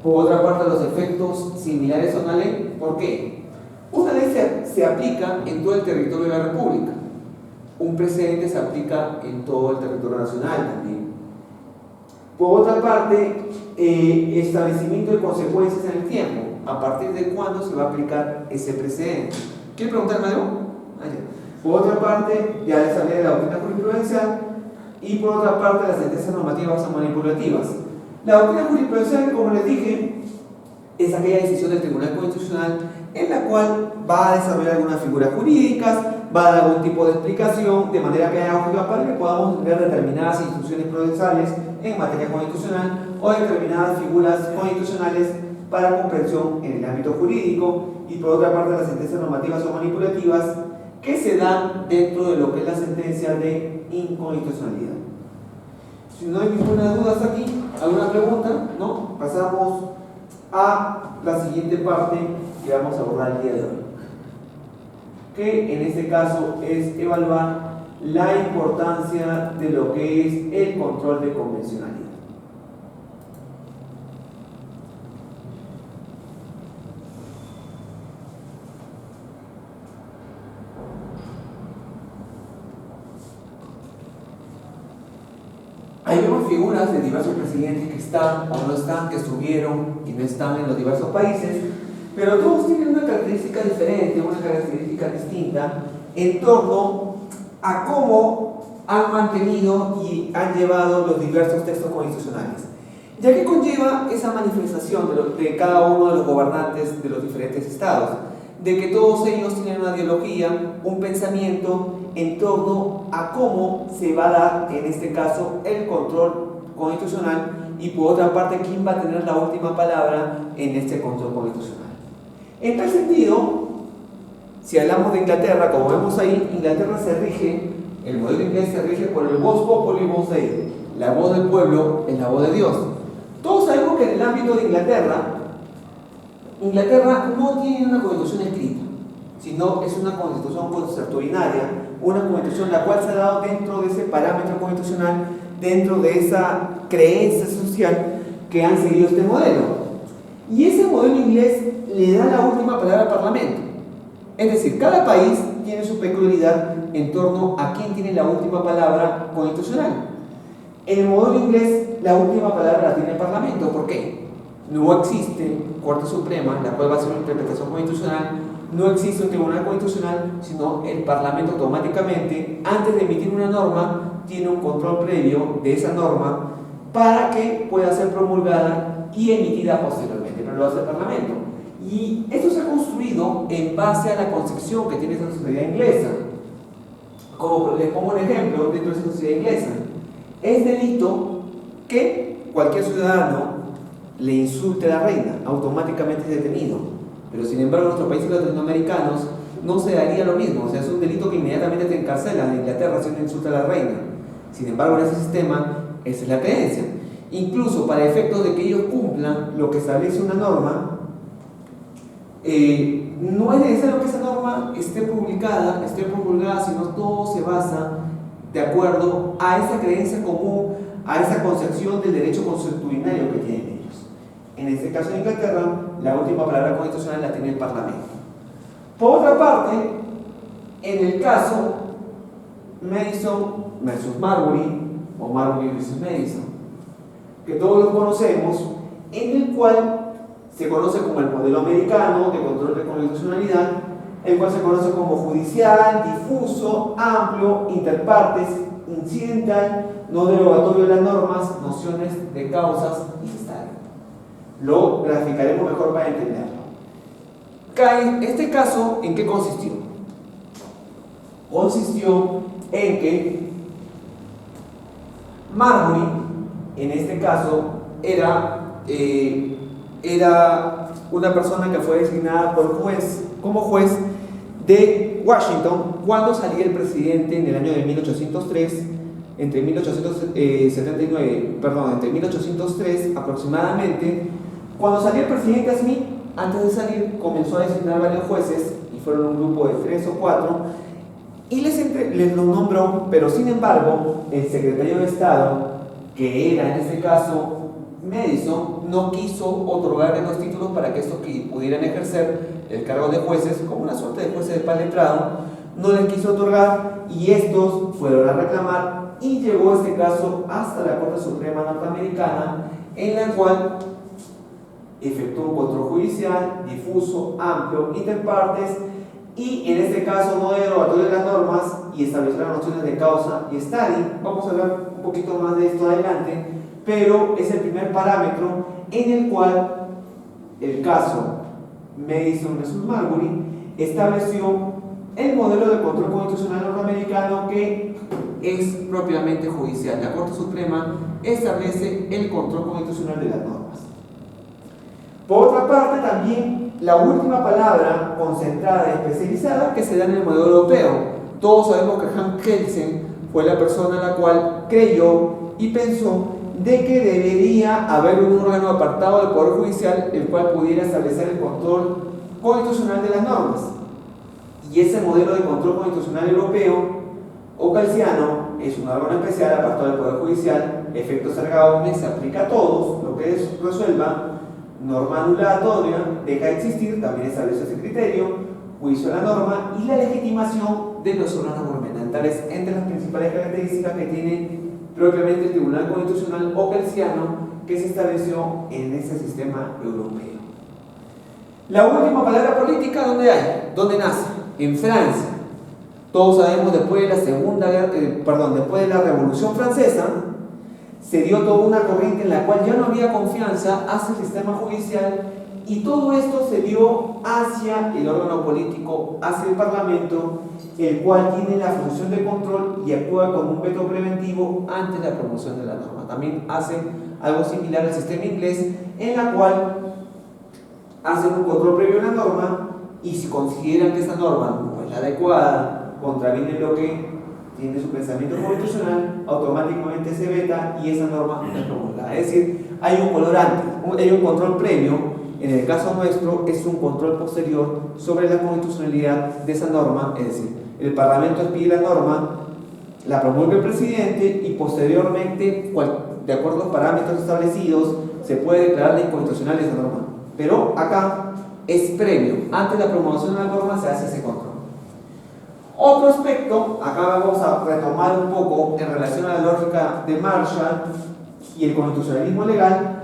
Por otra parte, los efectos similares a una ley. ¿Por qué? Una ley se aplica en todo el territorio de la República. Un precedente se aplica en todo el territorio nacional también. Por otra parte, establecimiento de consecuencias en el tiempo. ¿A partir de cuándo se va a aplicar ese precedente? ¿Quiere preguntarme algo? Por otra parte, ya les hablé de la doctrina jurisprudencial. Y por otra parte, las sentencias normativas son manipulativas. La doctrina jurisprudencial, como les dije, es aquella decisión del Tribunal Constitucional en la cual va a desarrollar algunas figuras jurídicas, va a dar algún tipo de explicación de manera pedagógica para que podamos ver determinadas instituciones procesales en materia constitucional o determinadas figuras constitucionales para comprensión en el ámbito jurídico. Y por otra parte, las sentencias normativas son manipulativas que se dan dentro de lo que es la sentencia de inconstitucionalidad. Si no hay ninguna duda hasta aquí, ¿alguna pregunta? ¿No? Pasamos a la siguiente parte que vamos a abordar el día de hoy, que en este caso es evaluar la importancia de lo que es el control de convencionalidad. Ahí vemos figuras de diversos presidentes que están o no están, que estuvieron y no están en los diversos países, pero todos tienen una característica diferente, una característica distinta en torno a cómo han mantenido y han llevado los diversos textos constitucionales, ya que conlleva esa manifestación de cada uno de los gobernantes de los diferentes estados, de que todos ellos tienen una ideología, un pensamiento en torno a cómo se va a dar, en este caso, el control constitucional, y por otra parte, quién va a tener la última palabra en este control constitucional. En tal sentido, si hablamos de Inglaterra, como vemos ahí, Inglaterra se rige, el modelo inglés se rige por el vox populi, vox Dei, la voz del pueblo es la voz de Dios. Todos sabemos que en el ámbito de Inglaterra no tiene una constitución escrita, sino es una constitución concertinaria, una constitución la cual se ha dado dentro de ese parámetro constitucional, dentro de esa creencia social que han seguido este modelo. Y ese modelo inglés le da la última palabra al Parlamento. Es decir, cada país tiene su peculiaridad en torno a quién tiene la última palabra constitucional. En el modelo inglés, la última palabra la tiene el Parlamento. ¿Por qué? No existe Corte Suprema, la cual va a hacer una interpretación constitucional. No existe un tribunal constitucional, sino el Parlamento automáticamente, antes de emitir una norma, tiene un control previo de esa norma para que pueda ser promulgada y emitida posteriormente, pero lo hace el Parlamento. Y esto se ha construido en base a la concepción que tiene esa sociedad inglesa. Como les pongo un ejemplo, dentro de esa sociedad inglesa, es delito que cualquier ciudadano le insulte a la reina, automáticamente es detenido. Pero sin embargo, en nuestros países latinoamericanos no se daría lo mismo. O sea, es un delito que inmediatamente te encarcelan. En Inglaterra si uno insulta a la reina. Sin embargo, en ese sistema, esa es la creencia. Incluso para efectos de que ellos cumplan lo que establece una norma, no es necesario que esa norma esté promulgada, sino todo se basa de acuerdo a esa creencia común, a esa concepción del derecho consuetudinario que tienen ellos. En este caso de Inglaterra, la última palabra constitucional la tiene el Parlamento. Por otra parte, en el caso Madison versus Marbury, o Marbury versus Madison, que todos lo conocemos, en el cual se conoce como el modelo americano de control de constitucionalidad, el cual se conoce como judicial, difuso, amplio, interpartes, incidental, no derogatorio de las normas, nociones de causas y estadio. Lo graficaremos mejor para entenderlo. Este caso, ¿en qué consistió? Consistió en que Marbury, en este caso, era una persona que fue designada por como juez de Washington cuando salía el presidente en el año de 1803, entre 1803 aproximadamente. Cuando salió el presidente Smith, antes de salir comenzó a designar varios jueces, y fueron un grupo de 3 o 4, y les los nombró, pero sin embargo el secretario de Estado, que era en este caso Madison, no quiso otorgarle los títulos para que estos que pudieran ejercer el cargo de jueces, como una suerte de jueces de paz letrado, no les quiso otorgar, y estos fueron a reclamar, y llegó este caso hasta la Corte Suprema Norteamericana, en la cual efectuó un control judicial, difuso, amplio, interpartes, y en este caso no derogatorio de las normas, y estableció las nociones de causa y estadio. Vamos a hablar un poquito más de esto adelante, pero es el primer parámetro en el cual el caso Madison vs. Marbury estableció el modelo de control constitucional norteamericano, que es propiamente judicial. La Corte Suprema establece el control constitucional de las normas. Por otra parte, también la última palabra concentrada y especializada que se da en el modelo europeo. Todos sabemos que Hans Kelsen fue la persona la cual creyó y pensó de que debería haber un órgano apartado del Poder Judicial el cual pudiera establecer el control constitucional de las normas. Y ese modelo de control constitucional europeo o kelsiano es un órgano especial apartado del Poder Judicial, efecto Sergaome, se aplica a todos, lo que resuelva, norma anulatoria, deja de existir, también establece ese criterio, juicio a la norma y la legitimación de los órganos gubernamentales, entre las principales características que tiene propiamente el Tribunal Constitucional o kelsiano que se estableció en ese sistema europeo. La última palabra política, ¿dónde hay? ¿Dónde nace? En Francia. Todos sabemos, después de la Revolución Francesa, se dio toda una corriente en la cual ya no había confianza hacia el sistema judicial, y todo esto se dio hacia el órgano político, hacia el Parlamento, el cual tiene la función de control y actúa como un veto preventivo ante la promoción de la norma. También hace algo similar al sistema inglés, en la cual hacen un control previo a la norma, y si consideran que esa norma no es la adecuada, contraviene lo que tiene su pensamiento constitucional, automáticamente se veta y esa norma no es promulgada. Es decir, hay un colorante, hay un control previo. En el caso nuestro es un control posterior sobre la constitucionalidad de esa norma, es decir, el Parlamento expide la norma, la promulga el presidente y posteriormente, de acuerdo a los parámetros establecidos, se puede declarar la inconstitucional esa norma. Pero acá es previo, antes de la promulgación de la norma se hace ese control. Otro aspecto, acá vamos a retomar un poco en relación a la lógica de Marshall y el constitucionalismo legal.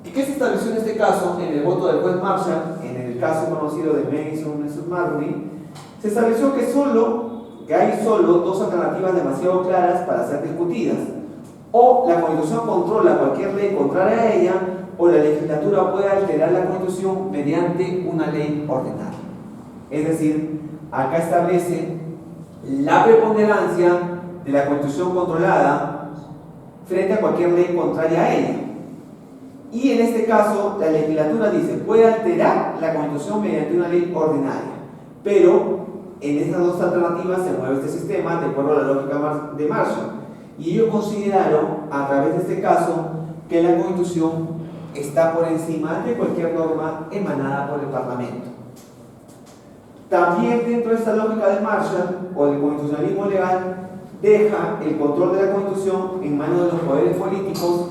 ¿Qué se estableció en este caso? En el voto del juez Marshall, en el caso conocido de Madison vs. Marbury, se estableció que hay solo dos alternativas demasiado claras para ser discutidas: o la Constitución controla cualquier ley contraria a ella, o la legislatura puede alterar la Constitución mediante una ley ordinaria. Es decir, acá establece la preponderancia de la Constitución controlada frente a cualquier ley contraria a ella. Y en este caso, la legislatura dice, puede alterar la Constitución mediante una ley ordinaria. Pero en estas dos alternativas se mueve este sistema de acuerdo a la lógica de Marshall. Y ellos consideraron, a través de este caso, que la Constitución está por encima de cualquier norma emanada por el Parlamento. También dentro de esta lógica de Marshall, o del constitucionalismo legal, deja el control de la Constitución en manos de los poderes políticos,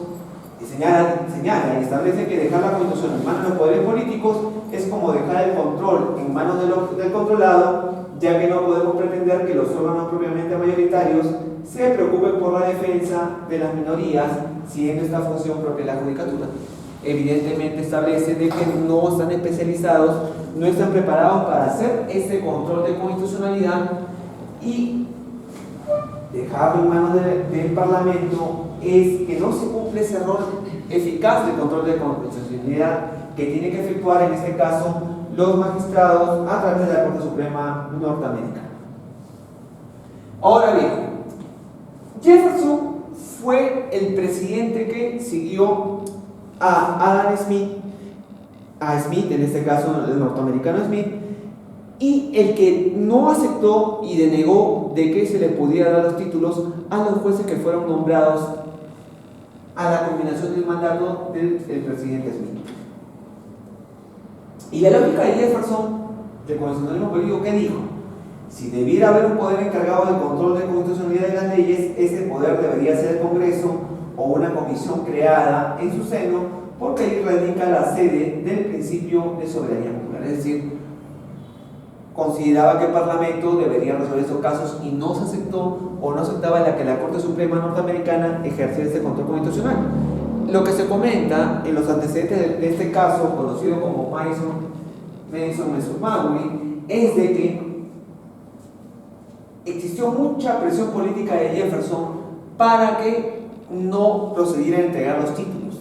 y señala y establece que dejar la Constitución en manos de los poderes políticos es como dejar el control en manos del controlado, ya que no podemos pretender que los órganos propiamente mayoritarios se preocupen por la defensa de las minorías, siguiendo esta función propia de la judicatura. evidentemente establece de que no están especializados, no están preparados para hacer este control de constitucionalidad, y dejarlo en manos del Parlamento es que no se cumple ese rol eficaz de control de constitucionalidad que tiene que efectuar en este caso los magistrados a través de la Corte Suprema norteamericana. Ahora bien, Jefferson fue el presidente que siguió a Adam Smith, a Smith, en este caso el norteamericano Smith, y el que no aceptó y denegó de que se le pudiera dar los títulos a los jueces que fueron nombrados a la combinación del mandato del presidente Smith. Y la lógica de Jefferson, del constitucionalismo político, ¿qué dijo? Si debiera haber un poder encargado del control de constitucionalidad de las leyes, ese poder debería ser el Congreso o una comisión creada en su seno, porque ahí radica la sede del principio de soberanía popular. Es decir, consideraba que el Parlamento debería resolver esos casos y no se aceptó o no aceptaba la que la Corte Suprema norteamericana ejerciera este control constitucional. Lo que se comenta en los antecedentes de este caso, conocido como Madison vs. Marbury, es de que existió mucha presión política de Jefferson para que no procediera a entregar los títulos,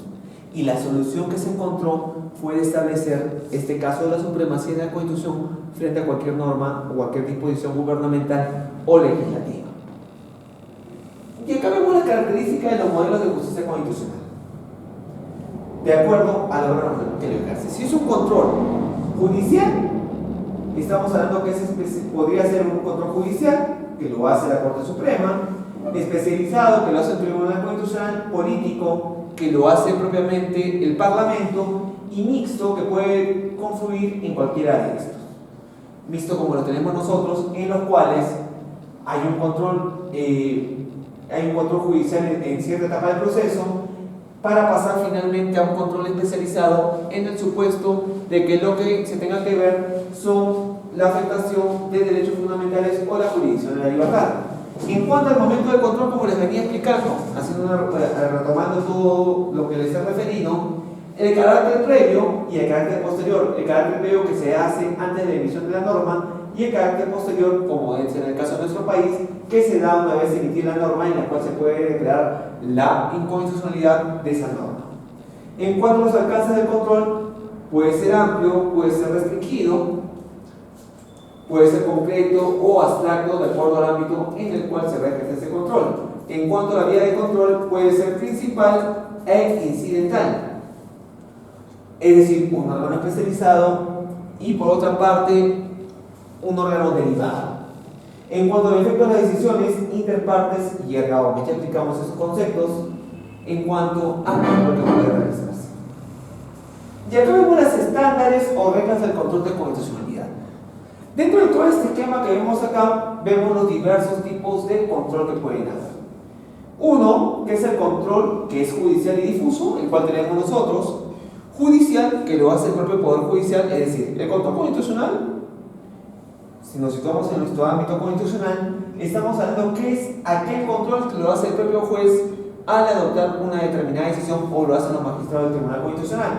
y la solución que se encontró fue establecer este caso de la supremacía de la Constitución frente a cualquier norma o cualquier disposición gubernamental o legislativa. Y acá vemos las características de los modelos de justicia constitucional de acuerdo a la órgano que lo ejerce. Si es un control judicial, estamos hablando que podría ser un control judicial, que lo hace la Corte Suprema, especializado, que lo hace el Tribunal Constitucional, político, que lo hace propiamente el Parlamento, y mixto, que puede confluir en cualquiera de estos. Mixto como lo tenemos nosotros, en los cuales hay un control judicial en cierta etapa del proceso, para pasar finalmente a un control especializado en el supuesto de que lo que se tenga que ver son la afectación de derechos fundamentales o la jurisdicción de la libertad. En cuanto al momento de control, como les venía explicando, retomando todo lo que les he referido, el carácter previo y el carácter posterior. El carácter previo que se hace antes de la emisión de la norma, y el carácter posterior, como es en el caso de nuestro país, que se da una vez emitida la norma, en la cual se puede declarar la inconstitucionalidad de esa norma. En cuanto a los alcances del control, puede ser amplio, puede ser restringido, puede ser concreto o abstracto de acuerdo al ámbito en el cual se va a ejercer ese control. En cuanto a la vía de control, puede ser principal e incidental, es decir, un órgano especializado y por otra parte un órgano derivado. En cuanto al efecto de las decisiones, interpartes y erga, ya explicamos esos conceptos en cuanto a lo que puede realizarse. Y acá vemos las estándares o reglas del control de constitucionalidad. Dentro de todo este esquema que vemos acá, vemos los diversos tipos de control que pueden haber. Uno, que es el control que es judicial y difuso, el cual tenemos nosotros. Judicial, que lo hace el propio Poder Judicial, es decir, el control constitucional. Si nos situamos en nuestro ámbito constitucional, estamos hablando que es aquel control que lo hace el propio juez al adoptar una determinada decisión, o lo hacen los magistrados del Tribunal Constitucional.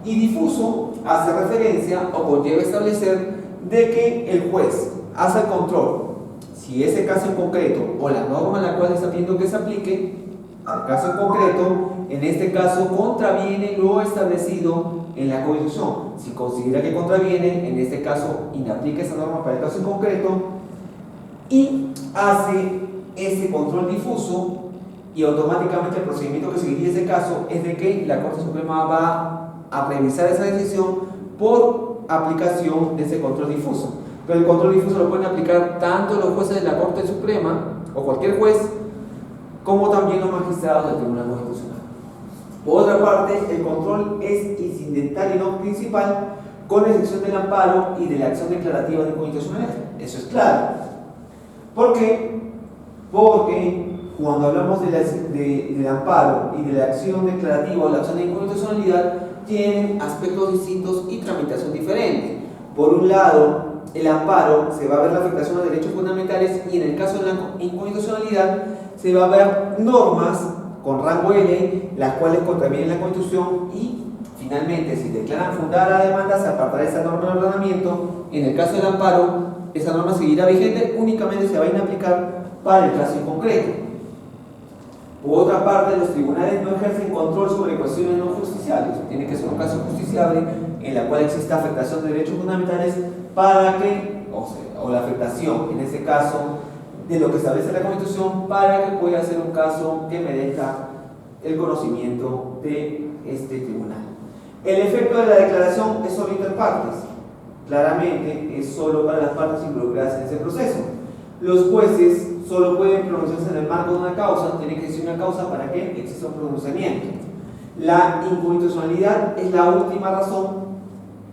Y difuso hace referencia o conlleva establecer de que el juez hace el control si ese caso en concreto o la norma en la cual está pidiendo que se aplique al caso en concreto, en este caso contraviene lo establecido en la Constitución. Si considera que contraviene, en este caso inaplica esa norma para el caso en concreto y hace ese control difuso, y automáticamente el procedimiento que seguiría ese caso es de que la Corte Suprema va a revisar esa decisión por aplicación de ese control difuso. Pero el control difuso lo pueden aplicar tanto los jueces de la Corte Suprema o cualquier juez, como también los magistrados del Tribunal Constitucional. Por otra parte, el control es incidental y no principal, con excepción del amparo y de la acción declarativa de inconstitucionalidad. Eso es claro. ¿Por qué? Porque cuando hablamos del amparo y de la acción declarativa o la acción de inconstitucionalidad, tienen aspectos distintos y tramitación diferente. Por un lado, el amparo se va a ver la afectación a derechos fundamentales, y en el caso de la inconstitucionalidad se va a ver normas con rango de ley, las cuales contravienen la Constitución, y finalmente, si declaran fundada la demanda, se apartará esa norma del ordenamiento. En el caso del amparo, esa norma seguirá vigente, únicamente se va a inaplicar para el caso en concreto. Por otra parte, los tribunales no ejercen control sobre cuestiones no justiciables. Tiene que ser un caso justiciable en la cual exista afectación de derechos fundamentales para que, o la afectación, en ese caso, de lo que establece la Constitución, para que pueda ser un caso que merezca el conocimiento de este tribunal. El efecto de la declaración es solo interpartes. Claramente es solo para las partes involucradas en ese proceso. Los jueces solo pueden pronunciarse en el marco de una causa, tiene que existir una causa para que exista un pronunciamiento. La inconstitucionalidad es la última razón,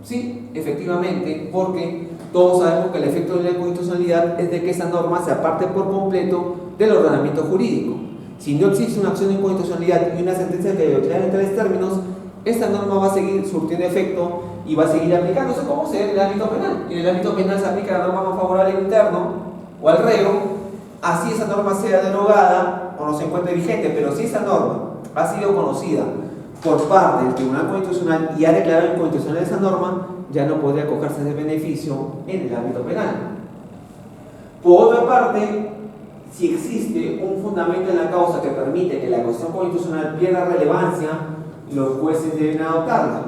sí, efectivamente, porque todos sabemos que el efecto de la inconstitucionalidad es de que esa norma se aparte por completo del ordenamiento jurídico. Si no existe una acción de inconstitucionalidad y una sentencia que declara en tales términos, esta norma va a seguir surtiendo efecto y va a seguir aplicándose como se ve en el ámbito penal. En el ámbito penal se aplica la norma más favorable al interno o al reo, así esa norma sea derogada o no se encuentre vigente, pero si esa norma ha sido conocida por parte del Tribunal Constitucional y ha declarado inconstitucional esa norma, ya no podría acogerse de beneficio en el ámbito penal. Por otra parte, si existe un fundamento en la causa que permite que la cuestión constitucional pierda relevancia, los jueces deben adoptarla.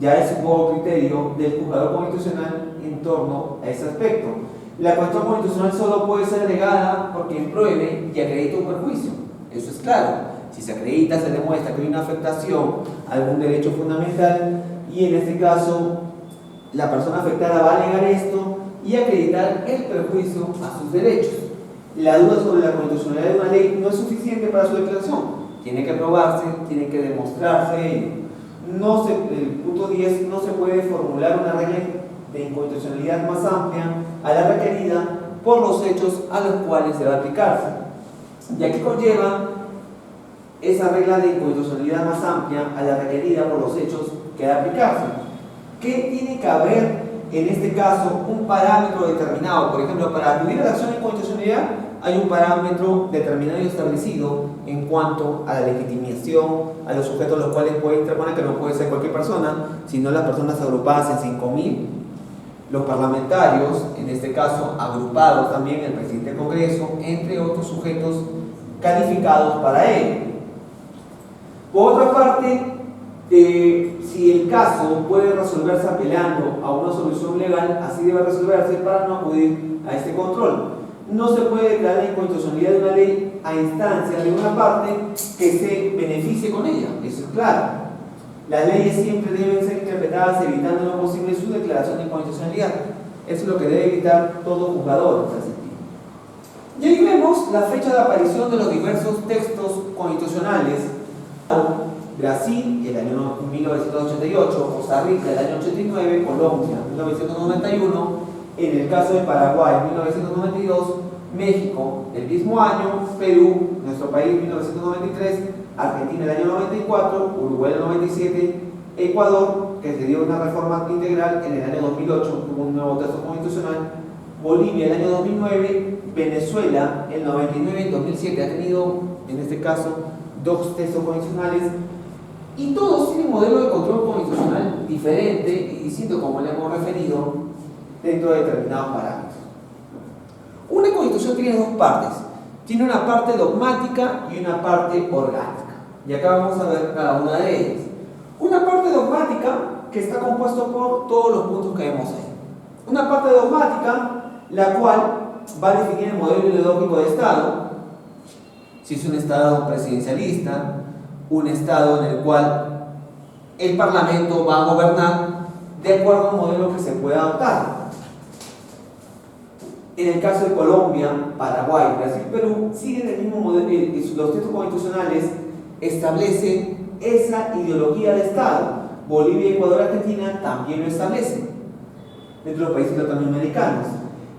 Ya es un nuevo criterio del juzgador constitucional en torno a ese aspecto. La cuestión constitucional solo puede ser negada por quien pruebe y acredite un perjuicio. Eso es claro. Si se acredita, se demuestra que hay una afectación a algún derecho fundamental, y en este caso la persona afectada va a alegar esto y acreditar el perjuicio a sus derechos. La duda sobre la constitucionalidad de una ley no es suficiente para su declaración. Tiene que probarse, tiene que demostrarse. El punto 10, no se puede formular una regla de inconstitucionalidad más amplia a la requerida por los hechos a los cuales se va a aplicarse. Y aquí conlleva esa regla de inconstitucionalidad más amplia a la requerida por los hechos que va a aplicarse. ¿Qué tiene que haber en este caso? Un parámetro determinado. Por ejemplo, para acudir a la acción de inconstitucionalidad hay un parámetro determinado y establecido en cuanto a la legitimación, a los sujetos a los cuales puede interponer, que no puede ser cualquier persona, sino las personas agrupadas en 5.000, los parlamentarios, en este caso agrupados también el presidente del Congreso, entre otros sujetos calificados para ello. Por otra parte, si el caso puede resolverse apelando a una solución legal, así debe resolverse para no acudir a este control. No se puede declarar la inconstitucionalidad de una ley a instancia de una parte que se beneficie con ella, eso es claro. Las leyes siempre deben ser interpretadas evitando en lo posible su declaración de inconstitucionalidad. Eso es lo que debe evitar todo juzgador en ese sentido. Y ahí vemos la fecha de aparición de los diversos textos constitucionales. Brasil, el año 1988, Costa Rica, el año 89, Colombia, 1991, en el caso de Paraguay, 1992, México, el mismo año, Perú, nuestro país, 1993, Argentina, el año 94, Uruguay, el 97, Ecuador, que se dio una reforma integral en el año 2008, tuvo un nuevo texto constitucional, Bolivia, el año 2009, Venezuela, el 99 y 2007, ha tenido, en este caso, dos textos constitucionales, y todos tienen modelo de control constitucional diferente y distinto, como le hemos referido, dentro de determinados parámetros. Una constitución tiene dos partes. Tiene una parte dogmática y una parte orgánica. Y acá vamos a ver cada una de ellas. Una parte dogmática que está compuesta por todos los puntos que vemos ahí. Una parte dogmática, la cual va a definir el modelo ideológico de Estado. Si es un Estado presidencialista, un Estado en el cual el Parlamento va a gobernar de acuerdo a un modelo que se pueda adoptar. En el caso de Colombia, Paraguay, Brasil, Perú, siguen el mismo modelo. Los textos constitucionales establecen esa ideología de Estado. Bolivia, Ecuador, Argentina también lo establecen dentro de los países latinoamericanos.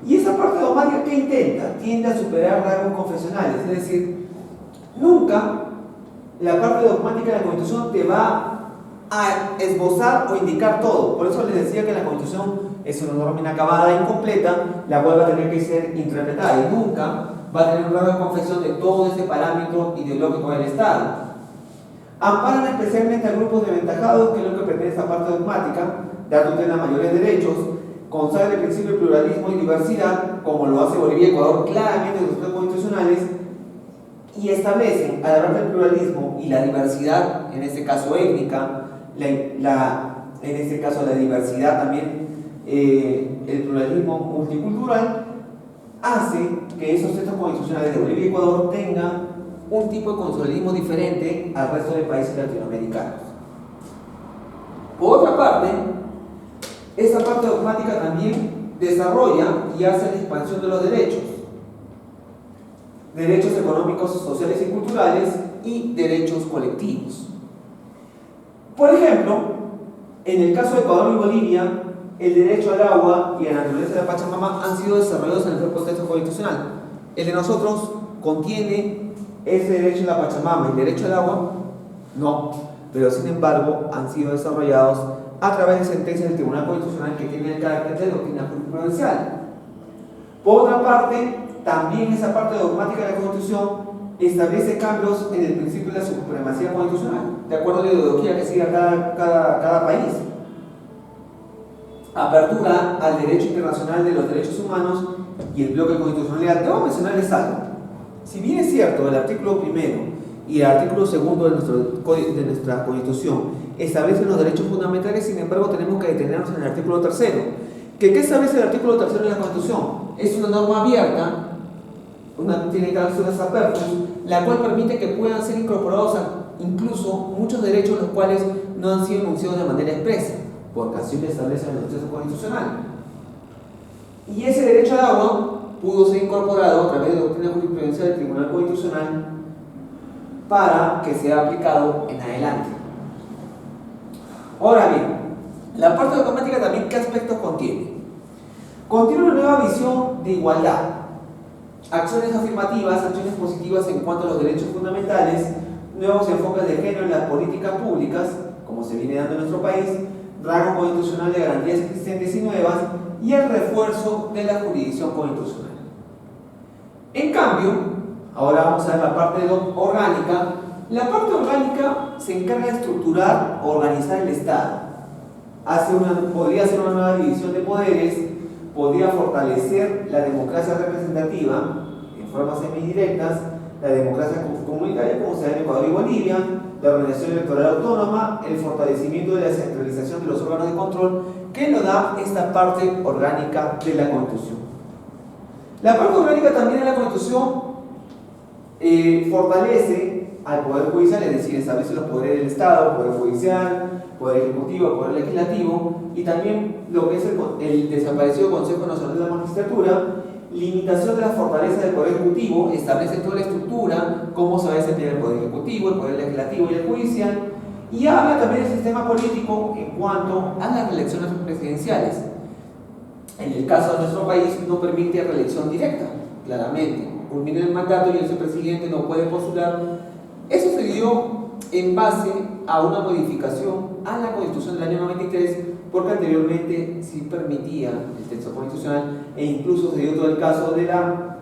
Y esa parte dogmática, ¿qué intenta? Tiende a superar rasgos confesionales, es decir, nunca la parte dogmática de la Constitución te va a esbozar o indicar todo. Por eso les decía que la Constitución Es una norma inacabada e incompleta, la cual va a tener que ser interpretada y nunca va a tener un grado de confección de todo ese parámetro ideológico del Estado. Amparan especialmente a grupos desventajados, que es lo que pretende esta parte dogmática, dar tutela a mayores derechos, consagra el principio de pluralismo y diversidad, como lo hace Bolivia y Ecuador claramente en sus textos constitucionales, y establecen, al hablar del pluralismo y la diversidad, en este caso étnica, en este caso la diversidad también, el pluralismo multicultural, hace que esos textos constitucionales de Bolivia y Ecuador tengan un tipo de consolidismo diferente al resto de países latinoamericanos. Por otra parte, esta parte dogmática también desarrolla y hace la expansión de los derechos económicos, sociales y culturales y derechos colectivos. Por ejemplo, en el caso de Ecuador y Bolivia, el derecho al agua y a la naturaleza de la Pachamama han sido desarrollados en el propio texto constitucional. El de nosotros contiene ese derecho a la Pachamama. El derecho al agua, no, pero sin embargo han sido desarrollados a través de sentencias del Tribunal Constitucional que tienen el carácter de doctrina jurisprudencial. Por otra parte, también esa parte dogmática de la Constitución establece cambios en el principio de la supremacía constitucional, de acuerdo a la ideología que siga cada país. Apertura al derecho internacional de los derechos humanos y el bloque constitucional. Debo mencionarles algo. Si bien es cierto, el artículo primero y el artículo segundo de nuestra Constitución establecen los derechos fundamentales, sin embargo tenemos que detenernos en el artículo tercero. ¿Qué establece el artículo tercero de la Constitución? Es una norma abierta, tiene cláusulas apertas, la cual permite que puedan ser incorporados incluso muchos derechos los cuales no han sido enunciados de manera expresa, porque así lo establece el texto constitucional. Y ese derecho al agua pudo ser incorporado a través de doctrina jurisprudencial del Tribunal Constitucional para que sea aplicado en adelante. Ahora bien, la parte dogmática también, ¿qué aspectos contiene? Contiene una nueva visión de igualdad, acciones afirmativas, acciones positivas en cuanto a los derechos fundamentales, nuevos enfoques de género en las políticas públicas, como se viene dando en nuestro país, rango constitucional de garantías existentes y nuevas, y el refuerzo de la jurisdicción constitucional. En cambio, ahora vamos a ver la parte orgánica. La parte orgánica se encarga de estructurar o organizar el Estado. Podría hacer una nueva división de poderes, podría fortalecer la democracia representativa en formas semidirectas, la democracia comunitaria como se da en Ecuador y Bolivia, la organización electoral autónoma, el fortalecimiento de la centralización de los órganos de control que lo da esta parte orgánica de la Constitución. La parte orgánica también de la Constitución fortalece al Poder Judicial, es decir, establece los poderes del Estado, Poder Judicial, Poder Ejecutivo, Poder Legislativo, y también lo que es el desaparecido Consejo Nacional de la Magistratura, limitación de la fortaleza del Poder Ejecutivo, establece toda la estructura, cómo se va a desempeñar el Poder Ejecutivo, el Poder Legislativo y el Judicial, y habla también del sistema político en cuanto a las elecciones presidenciales. En el caso de nuestro país no permite reelección directa, claramente. Culmina el mandato y el vicepresidente no puede postular. Eso se dio en base a una modificación a la Constitución del año 93, porque anteriormente sí permitía el texto constitucional, e incluso se dio todo el caso de la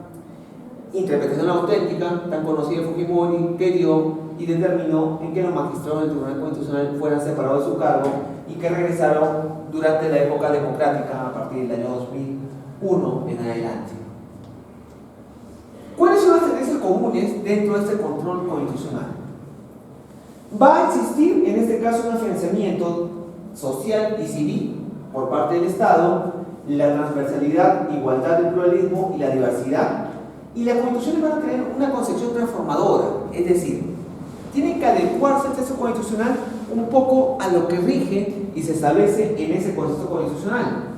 interpretación auténtica, tan conocida de Fujimori, que dio y determinó en que los magistrados del Tribunal Constitucional fueran separados de su cargo y que regresaron durante la época democrática a partir del año 2001 en adelante. ¿Cuáles son las tendencias comunes dentro de este control constitucional? Va a existir en este caso un financiamiento social y civil por parte del Estado, la transversalidad, igualdad, el pluralismo y la diversidad, y las constituciones van a tener una concepción transformadora, es decir, tienen que adecuarse al texto constitucional un poco a lo que rige y se establece en ese contexto constitucional.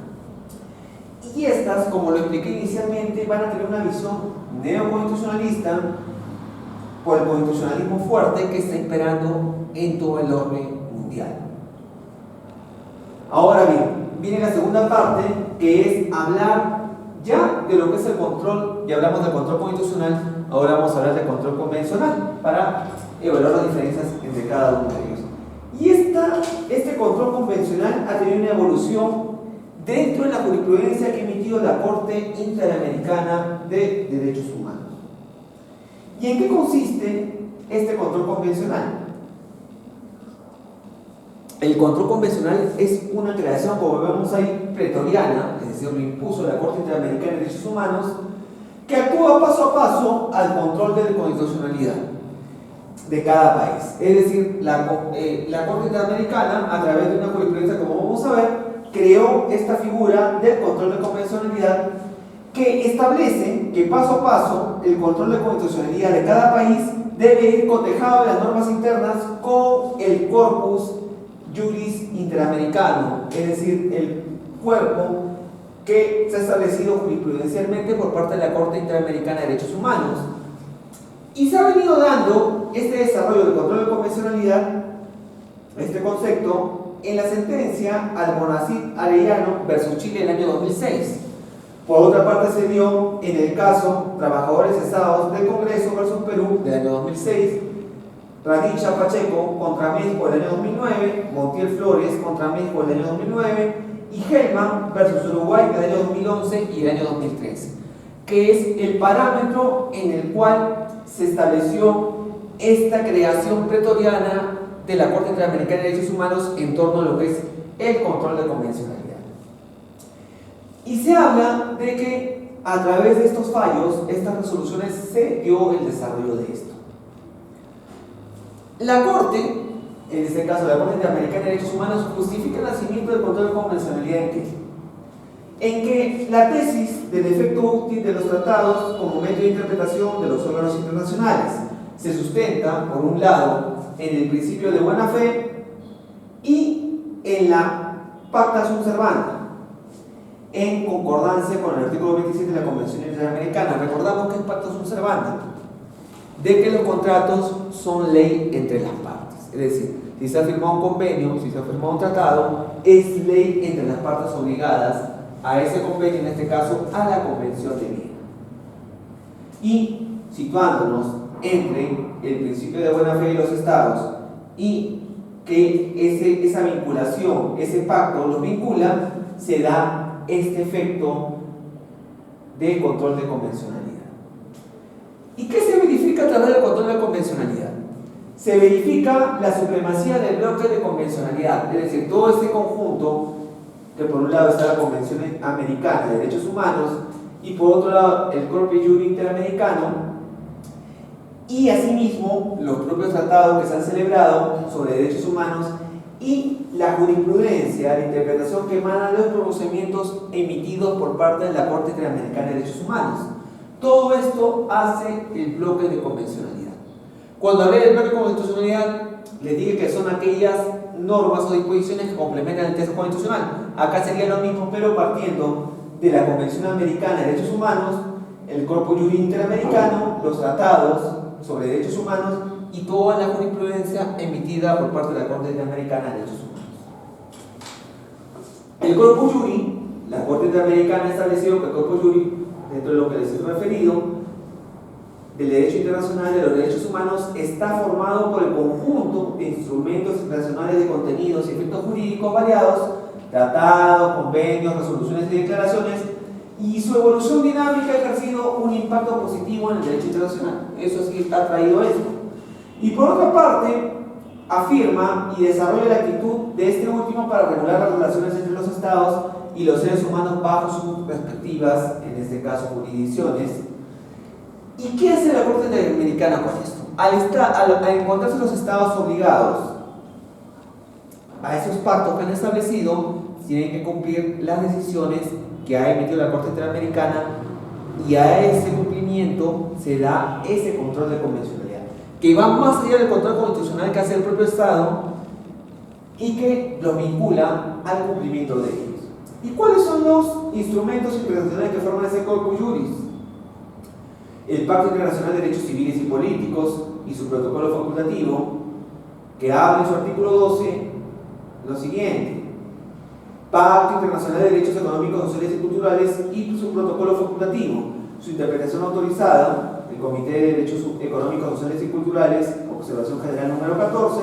Y estas, como lo expliqué inicialmente, van a tener una visión neoconstitucionalista por el constitucionalismo fuerte que está imperando en todo el orden mundial. Ahora bien, viene la segunda parte, que es hablar ya de lo que es el control. Ya hablamos del control constitucional, ahora vamos a hablar del control convencional para evaluar las diferencias entre cada uno de ellos. Y este control convencional ha tenido una evolución dentro de la jurisprudencia que ha emitido la Corte Interamericana de Derechos Humanos. ¿Y en qué consiste este control convencional? El control convencional es una creación, como vemos ahí, pretoriana, es decir, lo impuso la Corte Interamericana de Derechos Humanos, que actúa paso a paso al control de la constitucionalidad de cada país. Es decir, la Corte Interamericana, a través de una jurisprudencia, como vamos a ver, creó esta figura del control de convencionalidad que establece que paso a paso el control de constitucionalidad de cada país debe ir cotejado de las normas internas con el corpus juris interamericano, es decir, el cuerpo que se ha establecido jurisprudencialmente por parte de la Corte Interamericana de Derechos Humanos. Y se ha venido dando este desarrollo del control de convencionalidad, este concepto, en la sentencia Almonacid Arellano versus Chile en el año 2006. Por otra parte, se dio en el caso Trabajadores Cesados del Congreso versus Perú del año 2006, Radicha Pacheco contra México del año 2009, Montiel Flores contra México del año 2009 y Hellman versus Uruguay del año 2011 y el año 2013, que es el parámetro en el cual se estableció esta creación pretoriana de la Corte Interamericana de Derechos Humanos en torno a lo que es el control de convencionalidad. Y se habla de que a través de estos fallos, estas resoluciones, se dio el desarrollo de esto. La Corte, en este caso la Corte Interamericana de Derechos Humanos, justifica el nacimiento del control de convencionalidad en que la tesis del efecto útil de los tratados como método de interpretación de los órganos internacionales se sustenta, por un lado, en el principio de buena fe y en la pacta sunt servanda, en concordancia con el artículo 27 de la Convención Interamericana. Recordamos que es pacta sunt servanda, de que los contratos son ley entre las partes. Es decir, si se ha firmado un convenio, si se ha firmado un tratado, es ley entre las partes obligadas a ese convenio, en este caso a la Convención de Viena. Y situándonos entre el principio de buena fe de los estados y que esa vinculación, ese pacto los vincula, se da este efecto de control de convencionalidad. ¿Y qué se verifica a través del control de convencionalidad? Se verifica la supremacía del bloque de convencionalidad, es decir, todo este conjunto, que por un lado está la Convención Americana de Derechos Humanos y por otro lado el Corpus Juris Interamericano, y asimismo los propios tratados que se han celebrado sobre derechos humanos y la jurisprudencia, la interpretación que emana de los pronunciamientos emitidos por parte de la Corte Interamericana de Derechos Humanos. Todo esto hace el bloque de convencionalidad. Cuando hablé del bloque de constitucionalidad, les dije que son aquellas normas o disposiciones que complementan el texto constitucional. Acá sería lo mismo, pero partiendo de la Convención Americana de Derechos Humanos, el Corpus Juris Interamericano, los tratados sobre derechos humanos y toda la jurisprudencia emitida por parte de la Corte Interamericana de Derechos Humanos. El Corpus Juris, la Corte Interamericana ha establecido que el Corpus Juris, dentro de lo que les he referido, del derecho internacional de los derechos humanos, está formado por el conjunto de instrumentos internacionales de contenidos y efectos jurídicos variados, tratados, convenios, resoluciones y declaraciones, y su evolución dinámica ha ejercido un impacto positivo en el derecho internacional. Eso sí ha traído esto. Y por otra parte, afirma y desarrolla la actitud de este último para regular las relaciones entre los estados y los seres humanos bajo sus respectivas, en este caso, jurisdicciones. ¿Y qué hace la Corte Interamericana con esto? Al encontrarse los estados obligados a esos pactos que han establecido, tienen que cumplir las decisiones que ha emitido la Corte Interamericana, y a ese cumplimiento se da ese control de convencionalidad, que va más allá del control constitucional que hace el propio Estado y que los vincula al cumplimiento de ellos. ¿Y cuáles son los instrumentos internacionales que forman ese Corpus Juris? El Pacto Internacional de Derechos Civiles y Políticos y su protocolo facultativo, que habla en su artículo 12 lo siguiente: Pacto Internacional de Derechos Económicos, Sociales y Culturales y su protocolo facultativo, su interpretación autorizada, el Comité de Derechos Económicos, Sociales y Culturales, Observación General número 14,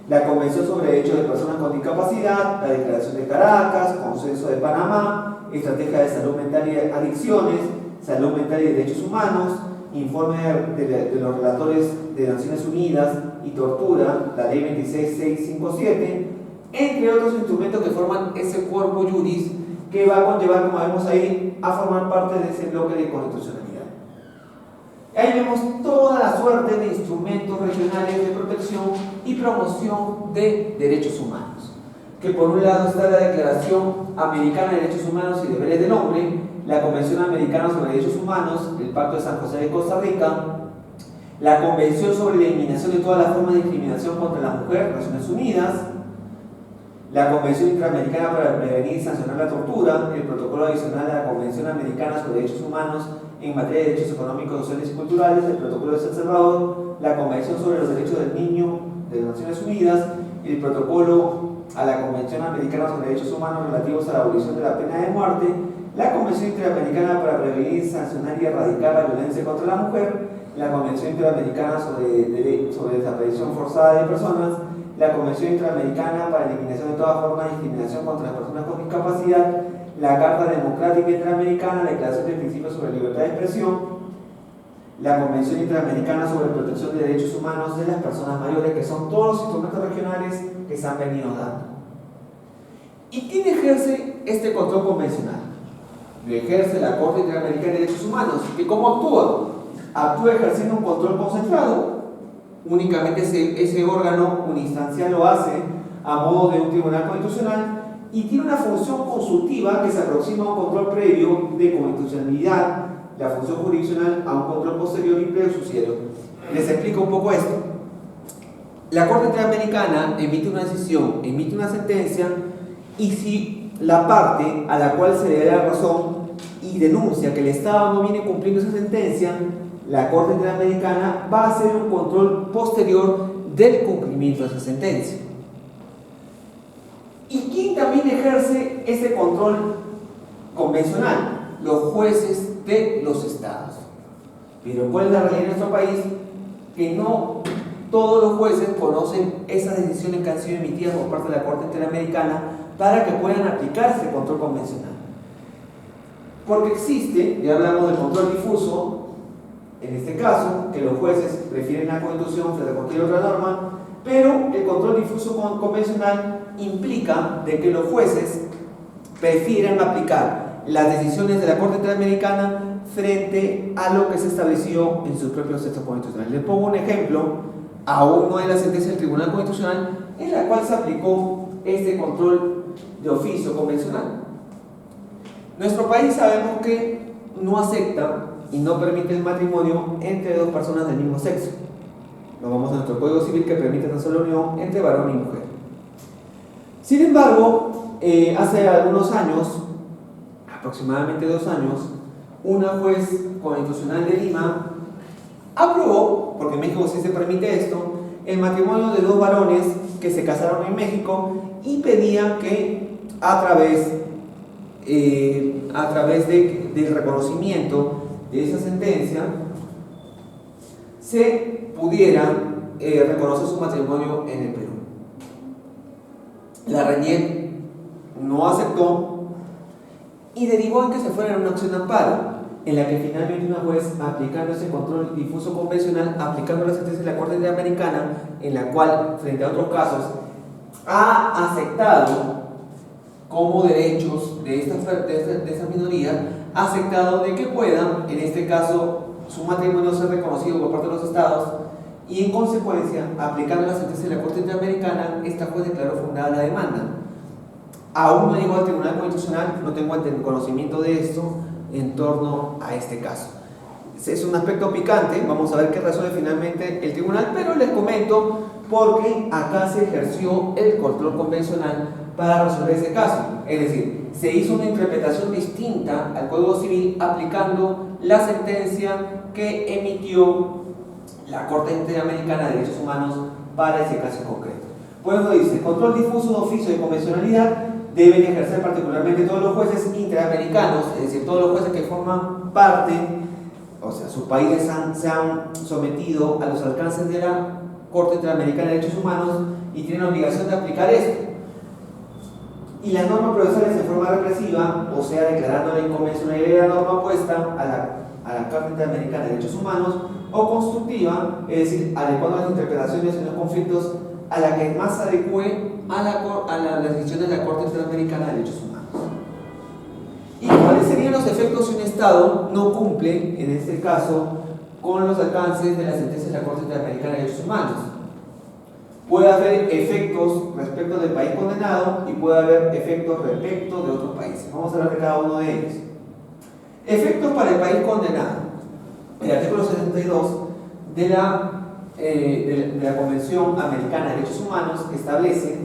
la Convención sobre Derechos de Personas con Discapacidad, la Declaración de Caracas, Consenso de Panamá, Estrategia de Salud Mental y Adicciones, Salud Mental y Derechos Humanos, Informe de los relatores de Naciones Unidas y Tortura, la Ley 26657, entre otros instrumentos que forman ese corpus juris que va a conllevar, como vemos ahí, a formar parte de ese bloque de constitucionalidad. Ahí vemos toda la suerte de instrumentos regionales de protección y promoción de derechos humanos. Que por un lado está la Declaración Americana de Derechos Humanos y Deberes del Hombre, la Convención Americana sobre Derechos Humanos, el Pacto de San José de Costa Rica, la Convención sobre la Eliminación de todas las formas de discriminación contra la mujer, Naciones Unidas, la Convención Interamericana para prevenir y sancionar la tortura, el Protocolo adicional a la Convención Americana sobre Derechos Humanos en materia de derechos económicos, sociales y culturales, el Protocolo de San Salvador, la Convención sobre los Derechos del Niño de las Naciones Unidas, el Protocolo a la Convención Americana sobre Derechos Humanos relativos a la abolición de la pena de muerte, la Convención Interamericana para prevenir, sancionar y erradicar la violencia contra la mujer, la Convención Interamericana sobre desaparición forzada de personas, la Convención Interamericana para la eliminación de toda forma de discriminación contra las personas con discapacidad, la Carta Democrática Interamericana, la Declaración de Principios sobre Libertad de Expresión, la Convención Interamericana sobre Protección de Derechos Humanos de las Personas Mayores, que son todos los instrumentos regionales que se han venido dando. ¿Y quién ejerce este control convencional? Lo ejerce la Corte Interamericana de Derechos Humanos. ¿Y cómo actúa? Actúa ejerciendo un control concentrado. Únicamente ese órgano unistancial lo hace a modo de un tribunal constitucional y tiene una función consultiva que se aproxima a un control previo de constitucionalidad, la función jurisdiccional a un control posterior y presuciero. Les explico un poco esto. La Corte Interamericana emite una decisión, emite una sentencia, y si la parte a la cual se le da la razón y denuncia que el Estado no viene cumpliendo esa sentencia, la Corte Interamericana va a hacer un control posterior del cumplimiento de esa sentencia. ¿Y quién también ejerce ese control convencional? Los jueces de los estados. Pero ¿cuál es la realidad en nuestro país? Que no todos los jueces conocen esas decisiones que han sido emitidas por parte de la Corte Interamericana para que puedan aplicar ese control convencional. Porque existe, ya hablamos del control difuso, en este caso, que los jueces prefieren la Constitución frente a cualquier otra norma, pero el control difuso convencional implica de que los jueces prefieren aplicar las decisiones de la Corte Interamericana frente a lo que se estableció en sus propios textos constitucionales. Les pongo un ejemplo, aún no hay la sentencia del Tribunal Constitucional en la cual se aplicó este control de oficio convencional. Nuestro país sabemos que no acepta y no permite el matrimonio entre dos personas del mismo sexo. Nos vamos a nuestro Código Civil que permite tan solo unión entre varón y mujer. Sin embargo, hace algunos años, aproximadamente 2 años, una juez constitucional de Lima aprobó, porque en México sí se permite esto, el matrimonio de 2 varones que se casaron en México y pedían que a través del reconocimiento de esa sentencia se pudiera reconocer su matrimonio en el Perú. La RENIEC no aceptó y derivó en que se fuera en una acción de amparo, en la que finalmente una juez, aplicando ese control difuso convencional, aplicando la sentencia de la Corte Interamericana, en la cual, frente a otros casos, ha aceptado como derechos de esta minoría, ha aceptado de que puedan, en este caso, su matrimonio ser reconocido por parte de los estados, y en consecuencia, aplicando la sentencia de la Corte Interamericana, esta juez declaró fundada la demanda. Aún no llegó al Tribunal Constitucional, no tengo conocimiento de esto en torno a este caso. Es un aspecto picante, vamos a ver qué resuelve finalmente el tribunal, pero les comento porque acá se ejerció el control convencional para resolver ese caso. Es decir, se hizo una interpretación distinta al Código Civil aplicando la sentencia que emitió la Corte Interamericana de Derechos Humanos para ese caso concreto. Bueno, dice, control difuso de oficio de convencionalidad deben ejercer particularmente todos los jueces interamericanos, es decir, todos los jueces que forman parte, o sea, sus países se han sometido a los alcances de la Corte Interamericana de Derechos Humanos y tienen la obligación de aplicar esto. Y las normas procesales en forma represiva, o sea, declarando la inconvencionalidad de la norma opuesta a la Carta Interamericana de Derechos Humanos, o constructiva, es decir, adecuando las interpretaciones en los conflictos a la que más adecue a las decisiones de la Corte Interamericana de Derechos Humanos. ¿Y cuáles serían los efectos si un Estado no cumple, en este caso, con los alcances de las sentencias de la Corte Interamericana de Derechos Humanos? Puede haber efectos respecto del país condenado y puede haber efectos respecto de otros países. Vamos a hablar de cada uno de ellos. Efectos para el país condenado. El artículo 72 de la Convención Americana de Derechos Humanos establece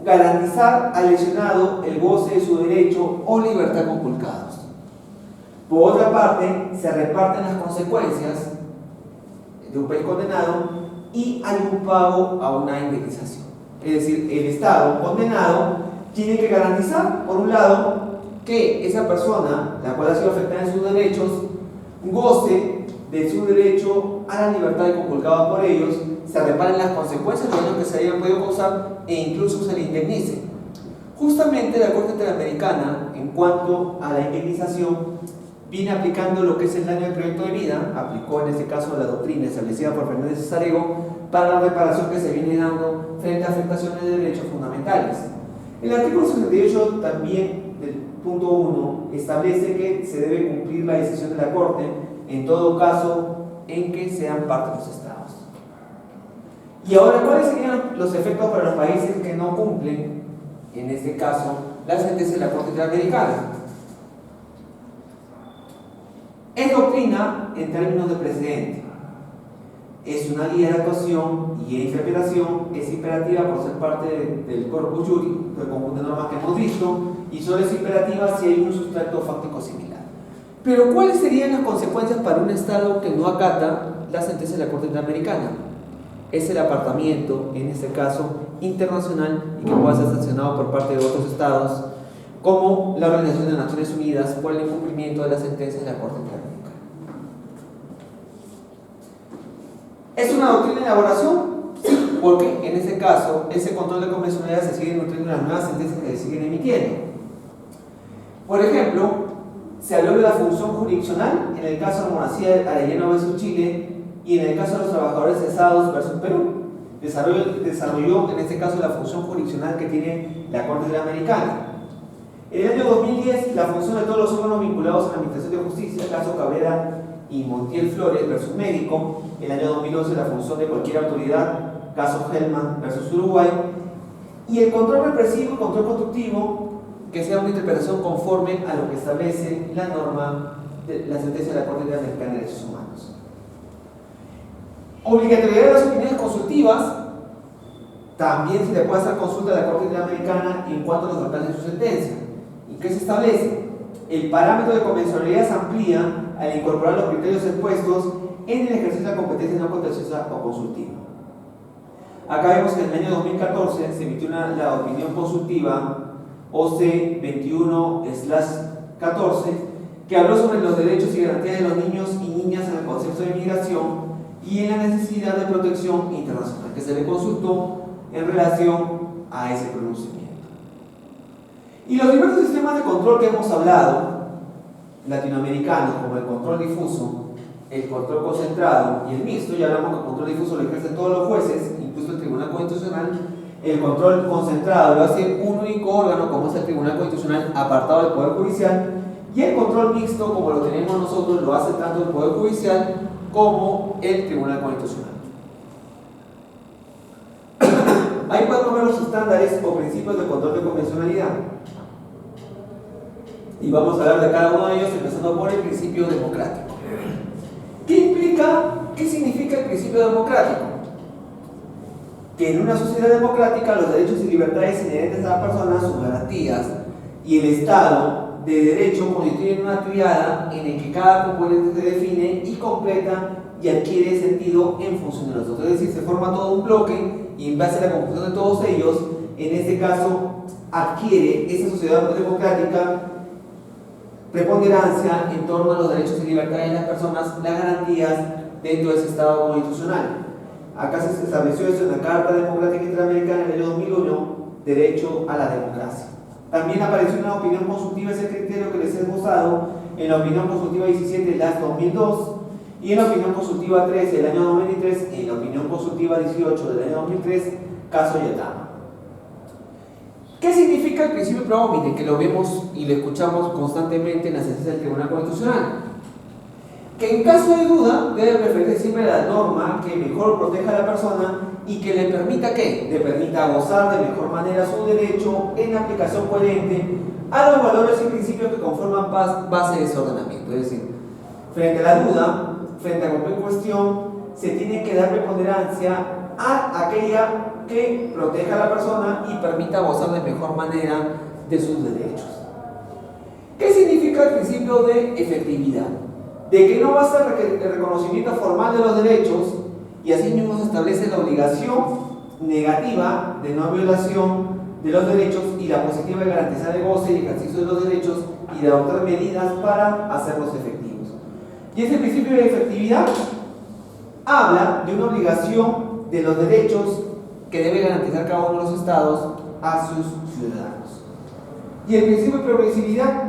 garantizar al lesionado el goce de su derecho o libertad conculcados. Por otra parte, se reparten las consecuencias de un país condenado y hay un pago a una indemnización. Es decir, el Estado condenado tiene que garantizar, por un lado, que esa persona, la cual ha sido afectada en sus derechos, goce de su derecho a la libertad conculcada por ellos, se reparen las consecuencias de daño que se hayan podido causar e incluso se le indemnice. Justamente la Corte Interamericana, en cuanto a la indemnización, viene aplicando lo que es el daño del proyecto de vida, aplicó en este caso la doctrina establecida por Fernández Cesarego para la reparación que se viene dando frente a afectaciones de derechos fundamentales. El artículo 68 también, del punto 1, establece que se debe cumplir la decisión de la Corte en todo caso en que sean parte los Estados. Y ahora, ¿cuáles serían los efectos para los países que no cumplen, en este caso, la sentencia de la Corte Interamericana? Es doctrina en términos de precedente. Es una guía de actuación y de interpretación, es imperativa por ser parte del corpus juris, del conjunto de normas que hemos visto, y solo es imperativa si hay un sustrato fáctico similar. Pero, ¿cuáles serían las consecuencias para un Estado que no acata la sentencia de la Corte Interamericana? Es el apartamiento, en este caso, internacional y que pueda ser sancionado por parte de otros Estados, como la Organización de las Naciones Unidas por el incumplimiento de la sentencia de la Corte Interamericana. ¿Es una doctrina de elaboración? Sí, porque en este caso, ese control de convencionalidad se sigue nutriendo en las nuevas sentencias que se siguen emitiendo. Por ejemplo, se habló de la función jurisdiccional en el caso de Monacía Arellano vs. Chile y en el caso de los trabajadores cesados versus Perú. Desarrolló en este caso la función jurisdiccional que tiene la Corte Interamericana. En el año 2010, la función de todos los órganos vinculados a la Administración de Justicia, el caso Cabrera y Montiel Flores versus Médico. En el año 2011, la función de cualquier autoridad, caso Hellman versus Uruguay. Y el control represivo y control constructivo, que sea una interpretación conforme a lo que establece la norma de la sentencia de la Corte Interamericana de Derechos Humanos. Obligatoriedad de las opiniones consultivas. También se le puede hacer consulta a la Corte Interamericana en cuanto a los alcances de su sentencia. ¿Y qué se establece? El parámetro de convencionalidad se amplía al incorporar los criterios expuestos en el ejercicio de la competencia no contenciosa o consultiva. Acá vemos que en el año 2014 se emitió la opinión consultiva OC 21/14 que habló sobre los derechos y garantías de los niños y niñas en el concepto de migración y en la necesidad de protección internacional, que se le consultó en relación a ese pronunciamiento. Y los diversos sistemas de control que hemos hablado, latinoamericanos, como el control difuso, el control concentrado y el mixto, ya hablamos que el control difuso lo ejercen todos los jueces, incluso el Tribunal Constitucional. El control concentrado lo hace un único órgano, como es el Tribunal Constitucional, apartado del Poder Judicial, y el control mixto, como lo tenemos nosotros, lo hace tanto el Poder Judicial como el Tribunal Constitucional. Ahí podemos ver los estándares o principios de control de convencionalidad. Y vamos a hablar de cada uno de ellos, empezando por el principio democrático. ¿Qué significa el principio democrático? Que en una sociedad democrática los derechos y libertades inherentes a la persona, sus garantías y el Estado de Derecho constituyen una triada en el que cada componente se define y completa y adquiere sentido en función de los otros. Es decir, se forma todo un bloque y en base a la composición de todos ellos, en este caso, adquiere esa sociedad democrática preponderancia en torno a los derechos y libertades de las personas, las garantías dentro de ese Estado constitucional. Acá se estableció eso en la Carta Democrática Interamericana en el año 2001, derecho a la democracia. También apareció una opinión consultiva, ese criterio que les he esbozado, en la opinión consultiva 17 del 2002, y en la opinión consultiva 13 del año 2003, y en la opinión consultiva 18 del año 2003, caso Yatama. ¿Qué significa el principio pro homine? Que lo vemos y lo escuchamos constantemente en la sentencia del Tribunal Constitucional. Que en caso de duda debe preferirse siempre la norma que mejor proteja a la persona y que le permita ¿qué? Le permita gozar de mejor manera su derecho en aplicación coherente a los valores y principios que conforman base de ese ordenamiento. Es decir, frente a la duda, frente a cualquier cuestión, se tiene que dar preponderancia a aquella que proteja a la persona y permita gozar de mejor manera de sus derechos. ¿Qué significa el principio de efectividad? De que no basta el reconocimiento formal de los derechos y asimismo se establece la obligación negativa de no violación de los derechos y la positiva de garantizar el goce y ejercicio de los derechos y de adoptar medidas para hacerlos efectivos. Y ese principio de efectividad habla de una obligación de los derechos que debe garantizar cada uno de los estados a sus ciudadanos. Y el principio de progresividad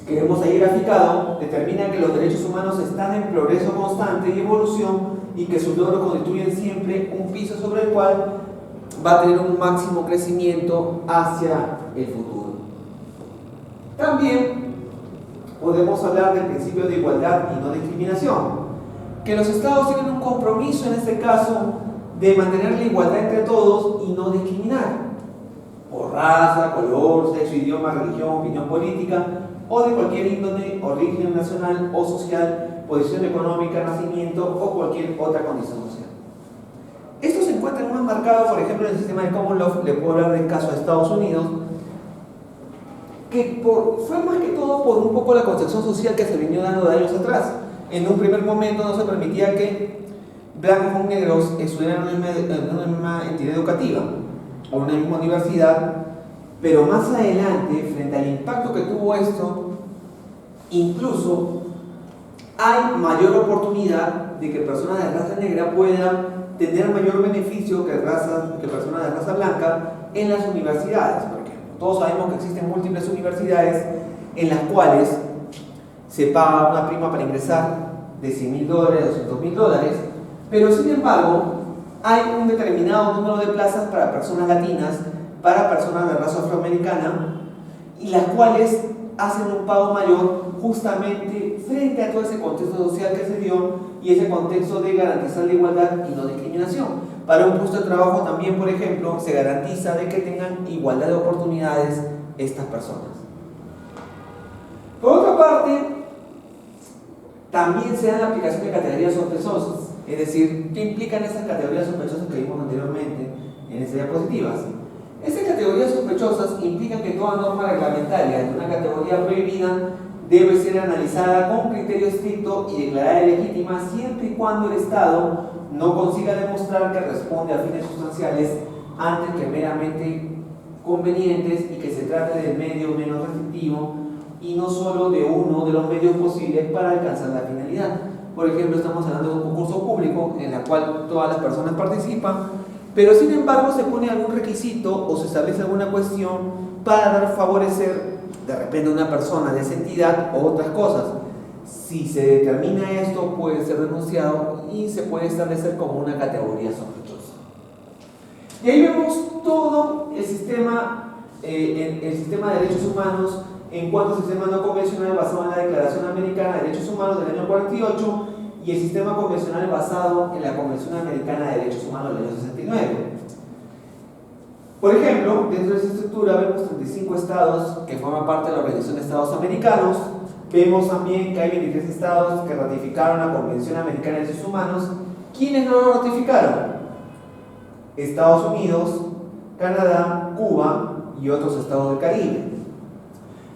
que vemos ahí graficado determina que los derechos humanos están en progreso constante y evolución y que sus logros constituyen siempre un piso sobre el cual va a tener un máximo crecimiento hacia el futuro. También podemos hablar del principio de igualdad y no discriminación, que los estados tienen un compromiso en este caso de mantener la igualdad entre todos y no discriminar por raza, color, sexo, idioma, religión, opinión política o de cualquier índole, origen nacional o social, posición económica, nacimiento o cualquier otra condición social. Esto se encuentra más marcado, por ejemplo, en el sistema de Common Law. Le puedo hablar del caso de Estados Unidos, que fue más que todo por un poco la concepción social que se venía dando de años atrás. En un primer momento no se permitía que blancos con negros estudiaran en una misma entidad educativa o en una misma universidad, pero más adelante, frente al impacto que tuvo esto, incluso hay mayor oportunidad de que personas de raza negra puedan tener mayor beneficio que personas de raza blanca en las universidades, por ejemplo. Todos sabemos que existen múltiples universidades en las cuales se paga una prima para ingresar de $100,000, $200,000, pero sin embargo hay un determinado número de plazas para personas latinas, para personas de raza afroamericana, y las cuales hacen un pago mayor justamente frente a todo ese contexto social que se dio y ese contexto de garantizar la igualdad y no discriminación. Para un puesto de trabajo también, por ejemplo, se garantiza de que tengan igualdad de oportunidades estas personas. Por otra parte, también se da la aplicación de categorías sospechosas, es decir, ¿qué implican esas categorías sospechosas que vimos anteriormente en estas diapositivas? Estas categorías sospechosas implican que toda norma reglamentaria de una categoría prohibida debe ser analizada con criterio estricto y declarada ilegítima siempre y cuando el Estado no consiga demostrar que responde a fines sustanciales antes que meramente convenientes y que se trate del medio menos restrictivo y no solo de uno de los medios posibles para alcanzar la finalidad. Por ejemplo, estamos hablando de un concurso público en el cual todas las personas participan, pero sin embargo se pone algún requisito o se establece alguna cuestión para favorecer de repente a una persona de esa entidad o otras cosas. Si se determina esto, puede ser denunciado y se puede establecer como una categoría sospechosa. Y ahí vemos todo el sistema de derechos humanos en cuanto al sistema no convencional basado en la Declaración Americana de Derechos Humanos del año 48 y el sistema convencional basado en la Convención Americana de Derechos Humanos del año 69. Por ejemplo, dentro de esa estructura vemos 35 estados que forman parte de la Organización de Estados Americanos. Vemos también que hay 23 estados que ratificaron la Convención Americana de Derechos Humanos. ¿Quiénes no lo ratificaron? Estados Unidos, Canadá, Cuba y otros estados del Caribe.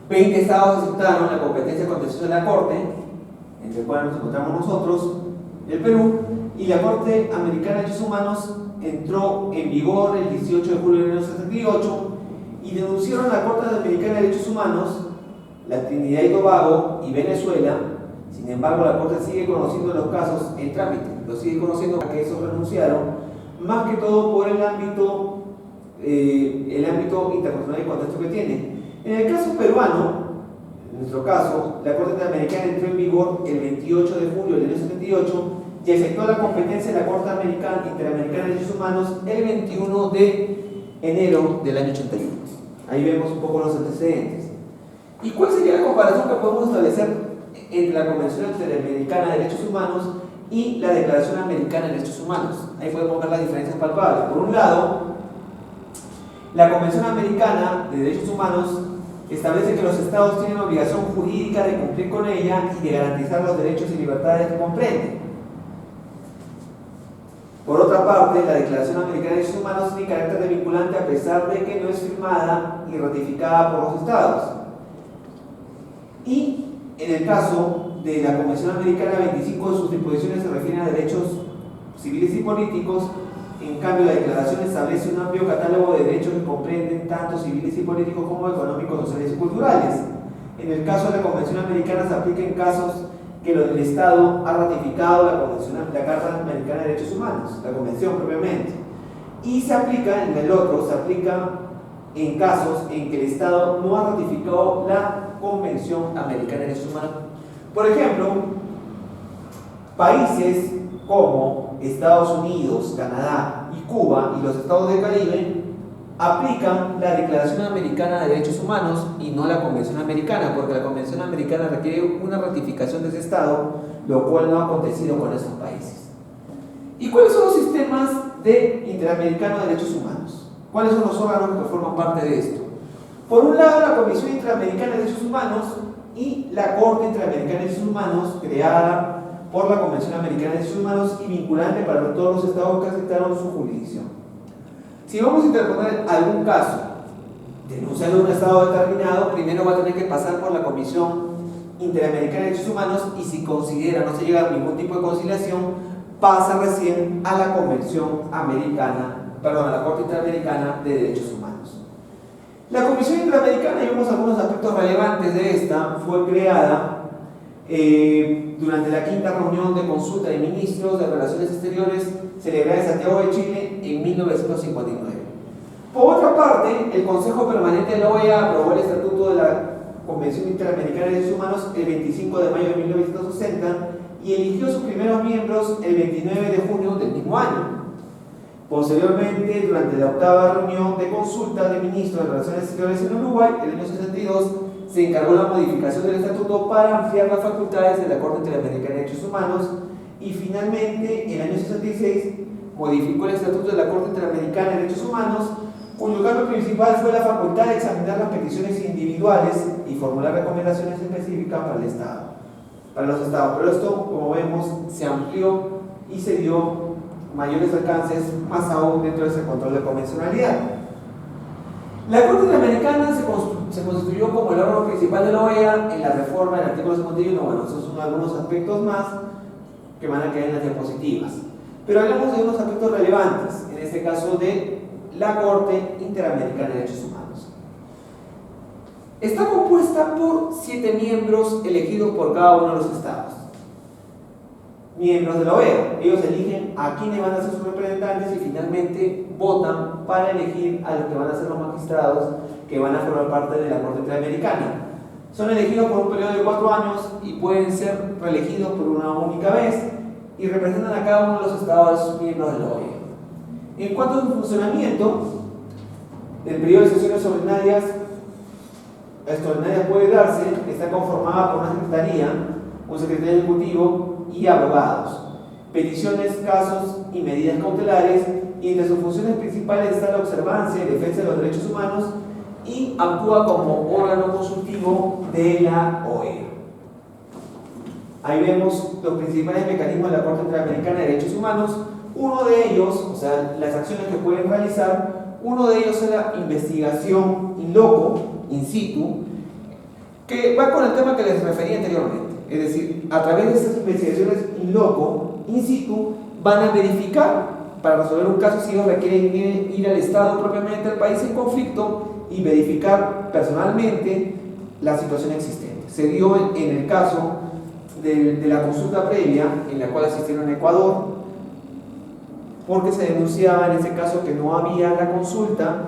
20 estados aceptaron la competencia contenciosa de la Corte, entre los cuales nos encontramos nosotros, el Perú, y la Corte Americana de Derechos Humanos entró en vigor el 18 de julio de 1978 y denunciaron a la Corte Americana de Derechos Humanos la Trinidad y Tobago y Venezuela, Sin embargo, la Corte sigue conociendo los casos en trámite, los sigue conociendo porque esos renunciaron, más que todo por el ámbito internacional y contexto que tiene. En el caso peruano, en nuestro caso, la Corte Interamericana entró en vigor el 28 de julio del año 78 y efectuó la competencia de la Corte Interamericana de Derechos Humanos el 21 de enero del año 81. Ahí vemos un poco los antecedentes. ¿Y cuál sería la comparación que podemos establecer entre la Convención Interamericana de Derechos Humanos y la Declaración Americana de Derechos Humanos? Ahí podemos ver las diferencias palpables. Por un lado, la Convención Americana de Derechos Humanos establece que los estados tienen la obligación jurídica de cumplir con ella y de garantizar los derechos y libertades que comprende. Por otra parte, la Declaración Americana de Derechos Humanos tiene carácter de vinculante a pesar de que no es firmada y ratificada por los estados. Y en el caso de la Convención Americana, 25 de sus disposiciones se refieren a derechos civiles y políticos. En cambio, la declaración establece un amplio catálogo de derechos que comprenden tanto civiles y políticos como económicos, sociales y culturales. En el caso de la Convención Americana se aplica en casos que el Estado ha ratificado la Carta Americana de Derechos Humanos, la Convención propiamente. Y se aplica, en el otro, se aplica en casos en que el Estado no ha ratificado la Convención Americana de Derechos Humanos. Por ejemplo, países como Estados Unidos, Canadá y Cuba y los estados del Caribe aplican la Declaración Americana de Derechos Humanos y no la Convención Americana, porque la Convención Americana requiere una ratificación de ese estado, lo cual no ha acontecido con esos países. ¿Y cuáles son los sistemas interamericanos de derechos humanos? ¿Cuáles son los órganos que forman parte de esto? Por un lado, la Comisión Interamericana de Derechos Humanos y la Corte Interamericana de Derechos Humanos, creada por la Convención Americana de Derechos Humanos y vinculante para todos los estados que aceptaron su jurisdicción. Si vamos a interponer algún caso denunciando un estado determinado, primero va a tener que pasar por la Comisión Interamericana de Derechos Humanos y si considera no se llega a ningún tipo de conciliación, pasa recién a la a la Corte Interamericana de Derechos Humanos. La Comisión Interamericana, y vemos algunos aspectos relevantes de esta, fue creada durante la quinta reunión de consulta de ministros de Relaciones Exteriores celebrada en Santiago de Chile en 1959. Por otra parte, el Consejo Permanente de la OEA aprobó el Estatuto de la Convención Interamericana de Derechos Humanos el 25 de mayo de 1960 y eligió sus primeros miembros el 29 de junio del mismo año. Posteriormente, durante la octava reunión de consulta de ministros de Relaciones Exteriores en Uruguay, en el año 62, se encargó la modificación del estatuto para ampliar las facultades de la Corte Interamericana de Derechos Humanos y finalmente, en el año 66, modificó el estatuto de la Corte Interamericana de Derechos Humanos, cuyo cambio principal fue la facultad de examinar las peticiones individuales y formular recomendaciones específicas para los estados. Pero esto, como vemos, se amplió y se dio mayores alcances, más aún dentro de ese control de convencionalidad. La Corte Interamericana se constituyó como el órgano principal de la OEA en la reforma del artículo 51. Bueno, esos son algunos aspectos más que van a quedar en las diapositivas. Pero hablamos de unos aspectos relevantes, en este caso de la Corte Interamericana de Derechos Humanos. Está compuesta por 7 miembros elegidos por cada uno de los estados. Miembros de la OEA, ellos eligen a quiénes van a ser sus representantes y finalmente votan para elegir a los que van a ser los magistrados que van a formar parte de la Corte Interamericana. Son elegidos por un periodo de 4 años y pueden ser reelegidos por una única vez y representan a cada uno de los estados miembros de la OEA. En cuanto a su funcionamiento, el periodo de sesiones extraordinarias puede darse, está conformada por una secretaría, un secretario ejecutivo y abogados, peticiones, casos y medidas cautelares, y entre sus funciones principales está la observancia y defensa de los derechos humanos y actúa como órgano consultivo de la OEA. Ahí vemos los principales mecanismos de la Corte Interamericana de Derechos Humanos. Uno de ellos, o sea, las acciones que pueden realizar, uno de ellos es la investigación in loco, in situ, que va con el tema que les refería anteriormente. Es decir, a través de estas investigaciones in loco, in situ, van a verificar para resolver un caso si ellos requieren ir al Estado propiamente al país en conflicto y verificar personalmente la situación existente. Se dio en el caso de la consulta previa en la cual asistieron a Ecuador, porque se denunciaba en ese caso que no había la consulta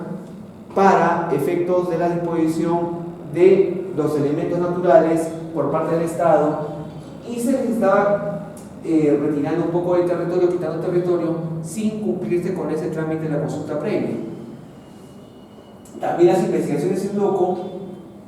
para efectos de la disposición de los elementos naturales por parte del Estado, y se les estaba retirando un poco del territorio, quitando territorio, sin cumplirse con ese trámite de la consulta previa. También las investigaciones in loco,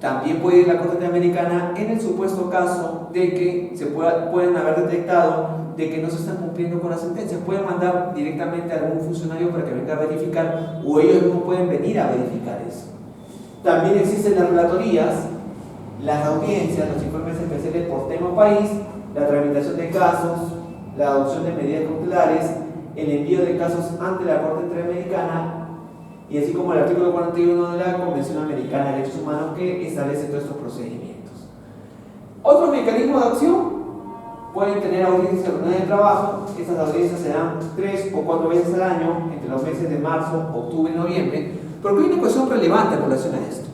también puede ir la Corte Interamericana en el supuesto caso de que pueden haber detectado de que no se están cumpliendo con la sentencia. Pueden mandar directamente a algún funcionario para que venga a verificar, o ellos mismos pueden venir a verificar eso. También existen las relatorías, las audiencias, los informes especiales por tema o país, la tramitación de casos, la adopción de medidas cautelares, el envío de casos ante la Corte Interamericana, y así como el artículo 41 de la Convención Americana de Derechos Humanos, que establece todos estos procedimientos. Otros mecanismos de acción pueden tener audiencias y reuniones de trabajo. Estas audiencias se dan 3 o 4 veces al año, entre los meses de marzo, octubre y noviembre, porque hay una cuestión relevante en relación a esto,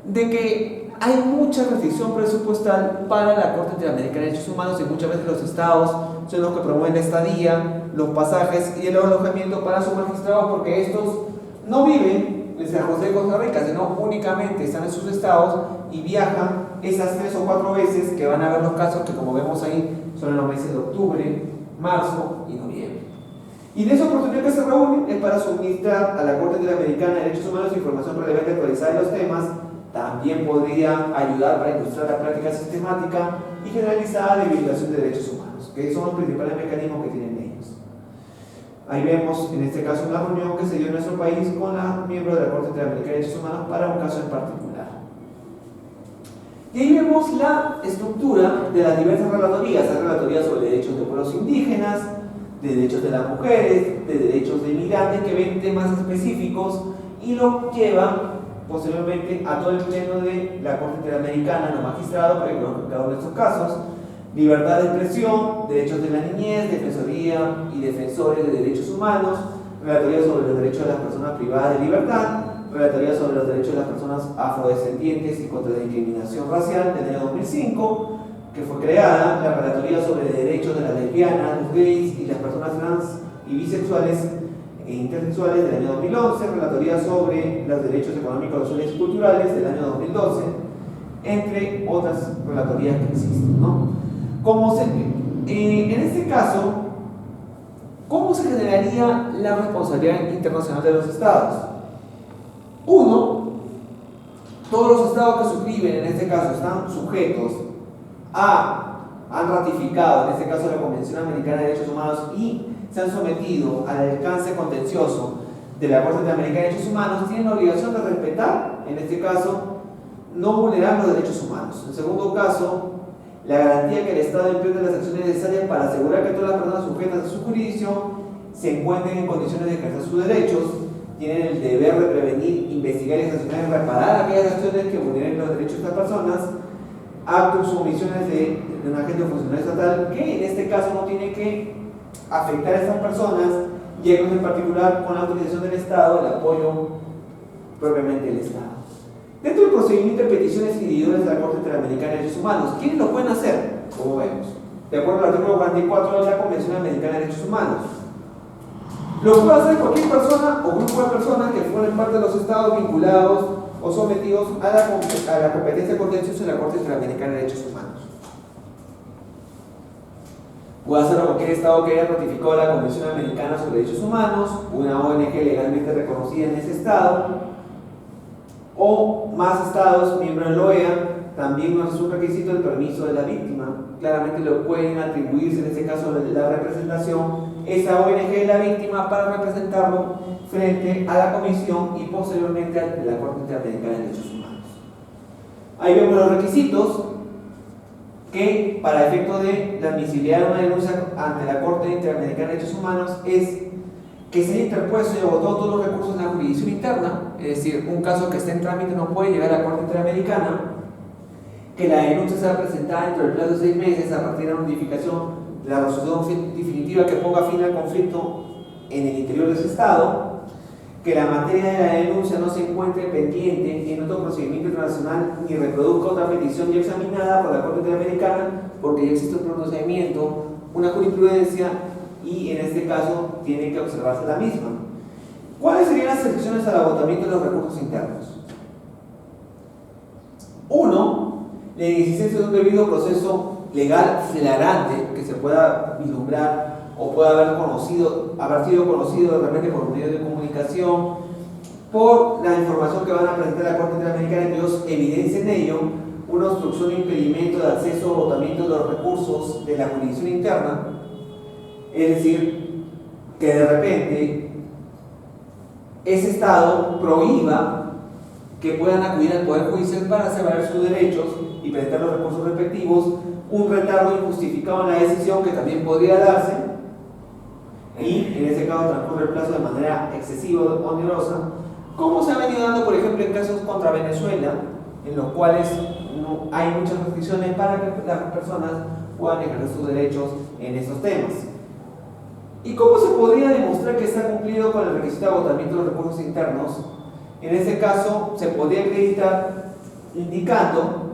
de que hay mucha restricción presupuestal para la Corte Interamericana de Derechos Humanos, y muchas veces los estados son los que promueven la estadía, los pasajes y el alojamiento para sus magistrados, porque estos no viven en San José de Costa Rica, sino únicamente están en sus estados y viajan esas 3 o 4 veces que van a ver los casos, que como vemos ahí son en los meses de octubre, marzo y noviembre. Y en esa oportunidad que se reúnen es para suministrar a la Corte Interamericana de Derechos Humanos información relevante actualizada de los temas. También podría ayudar para ilustrar la práctica sistemática y generalizada de violación de derechos humanos, que son los principales mecanismos que tienen ellos. Ahí vemos en este caso una reunión que se dio en nuestro país con la miembro de la Corte Interamericana de Derechos Humanos para un caso en particular. Y ahí vemos la estructura de las diversas relatorías. Hay relatorías sobre derechos de pueblos indígenas, de derechos de las mujeres, de derechos de inmigrantes, que ven temas específicos y lo llevan posteriormente a todo el pleno de la Corte Interamericana, los magistrados, para que conozcan cada uno de estos casos. Libertad de expresión, derechos de la niñez, defensoría y defensores de derechos humanos, relatoría sobre los derechos de las personas privadas de libertad, relatoría sobre los derechos de las personas afrodescendientes y contra la discriminación racial del año 2005, que fue creada, la relatoría sobre derechos de las lesbianas, los gays y las personas trans y bisexuales e intersexuales del año 2011, relatoría sobre los derechos económicos, sociales y culturales del año 2012, entre otras relatorías que existen, ¿no? En este caso, ¿cómo se generaría la responsabilidad internacional de los estados? Uno, todos los estados que suscriben en este caso están sujetos han ratificado en este caso la Convención Americana de Derechos Humanos y se han sometido al alcance contencioso de la Corte Interamericana de Derechos Humanos, tienen la obligación de respetar, en este caso, no vulnerar los derechos humanos. En segundo caso, la garantía que el Estado emprende las acciones necesarias para asegurar que todas las personas sujetas a su jurisdicción se encuentren en condiciones de ejercer sus derechos, tienen el deber de prevenir, investigar y sancionar y reparar aquellas acciones que vulneren los derechos de estas personas, actos o omisiones de un agente o funcionario estatal que en este caso no tiene que afectar a estas personas, y en particular con la autorización del Estado, el apoyo propiamente del Estado. Dentro del procedimiento de peticiones individuales de la Corte Interamericana de Derechos Humanos, ¿quiénes lo pueden hacer? Como vemos, de acuerdo al artículo 44 de la Convención Americana de Derechos Humanos. Lo puede hacer cualquier persona o grupo de personas que formen parte de los estados vinculados o sometidos a la competencia contenciosa de la Corte Interamericana de Derechos Humanos. Puede hacerlo cualquier estado que haya ratificado la Convención Americana sobre Derechos Humanos, una ONG legalmente reconocida en ese estado, o más estados miembros de la OEA. También no es un requisito el permiso de la víctima. Claramente lo pueden atribuirse, en este caso, de la representación, esa ONG de la víctima para representarlo frente a la Comisión y posteriormente a la Corte Interamericana de Derechos Humanos. Ahí vemos los requisitos que, para efecto de la admisibilidad de una denuncia ante la Corte Interamericana de Derechos Humanos, es que se haya interpuesto y agotado todos los recursos en la jurisdicción interna, es decir, un caso que esté en trámite no puede llegar a la Corte Interamericana, que la denuncia sea presentada dentro del plazo de 6 meses a partir de la notificación de la resolución definitiva que ponga fin al conflicto en el interior de ese estado, que la materia de la denuncia no se encuentre pendiente en otro procedimiento internacional ni reproduzca otra petición ya examinada por la Corte Interamericana porque ya existe un procedimiento, una jurisprudencia, y en este caso tiene que observarse la misma. ¿Cuáles serían las excepciones al agotamiento de los recursos internos? 1. La inexistencia de un debido proceso legal flagrante que se pueda vislumbrar o pueda haber sido conocido de repente por medios de comunicación, por la información que van a presentar a la Corte Interamericana, que ellos evidencien ello, una obstrucción o impedimento de acceso o agotamiento de los recursos de la jurisdicción interna, es decir, que de repente ese Estado prohíba que puedan acudir al Poder Judicial para asegurar sus derechos y presentar los recursos respectivos, un retardo injustificado en la decisión que también podría darse, y en ese caso transcurre el plazo de manera excesiva o onerosa, como se ha venido dando, por ejemplo, en casos contra Venezuela, en los cuales no hay muchas restricciones para que las personas puedan ejercer sus derechos en esos temas. ¿Y cómo se podría demostrar que está cumplido con el requisito de agotamiento de los recursos internos? En ese caso, se podría acreditar indicando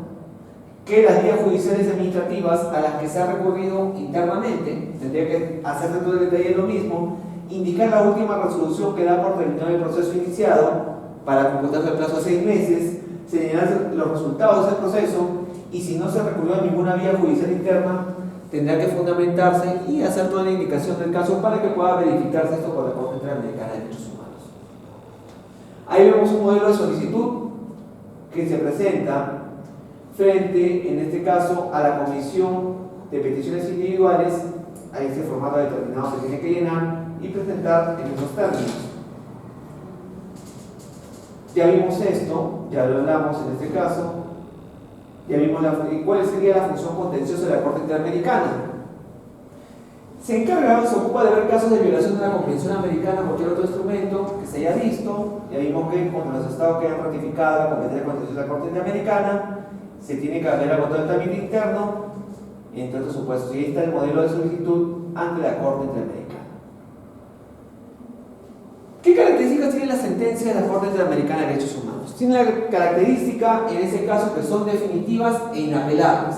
que las vías judiciales administrativas a las que se ha recurrido internamente, tendría que hacerse todo el detalle lo mismo, indicar la última resolución que da por terminado el proceso iniciado para completarse el plazo de 6 meses, señalar los resultados de ese proceso, y si no se recurrió a ninguna vía judicial interna, tendrá que fundamentarse y hacer toda la indicación del caso para que pueda verificarse esto por la Corte Interamericana de Derechos Humanos. Ahí vemos un modelo de solicitud que se presenta frente, en este caso, a la Comisión de Peticiones Individuales. Ahí ese formato determinado se tiene que llenar y presentar en esos términos. Ya vimos esto, ya lo hablamos en este caso, ya vimos cuál sería la función contenciosa de la Corte Interamericana. Se encarga, se ocupa de ver casos de violación de la Convención Americana o cualquier otro instrumento que se haya visto. Ya vimos que cuando los estados que han ratificado la Convención Contenciosa de la Corte Interamericana, se tiene que haber agotado el trámite interno, entre otros supuestos. Y ahí está el modelo de solicitud ante la Corte Interamericana. ¿Qué características tiene la sentencia de la Corte Interamericana de Derechos Humanos? Tiene la característica, en ese caso, que son definitivas e inapelables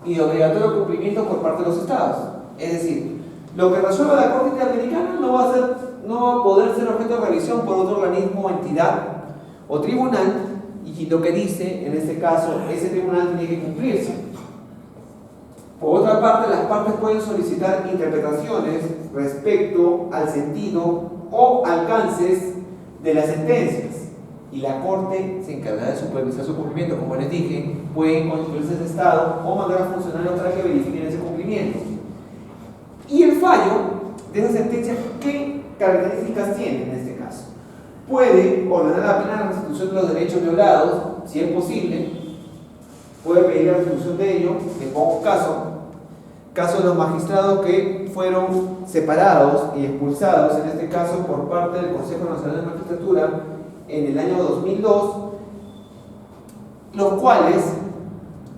y de obligatorio cumplimiento por parte de los estados. Es decir, lo que resuelva la Corte Interamericana no va a poder ser objeto de revisión por otro organismo, entidad o tribunal, y lo que dice, en este caso, ese tribunal tiene que cumplirse. Por otra parte, las partes pueden solicitar interpretaciones respecto al sentido o alcances de las sentencias, y la Corte se encargará de supervisar su cumplimiento. Como les dije, pueden constituirse ese Estado o mandar a funcionarios para que verifiquen ese cumplimiento. Y el fallo de esa sentencia, ¿qué características tiene en este caso? Puede ordenar la plena restitución de los derechos violados, si es posible. Puede pedir la restitución de ello. Les pongo un caso de los magistrados que fueron separados y expulsados, en este caso por parte del Consejo Nacional de Magistratura en el año 2002, los cuales,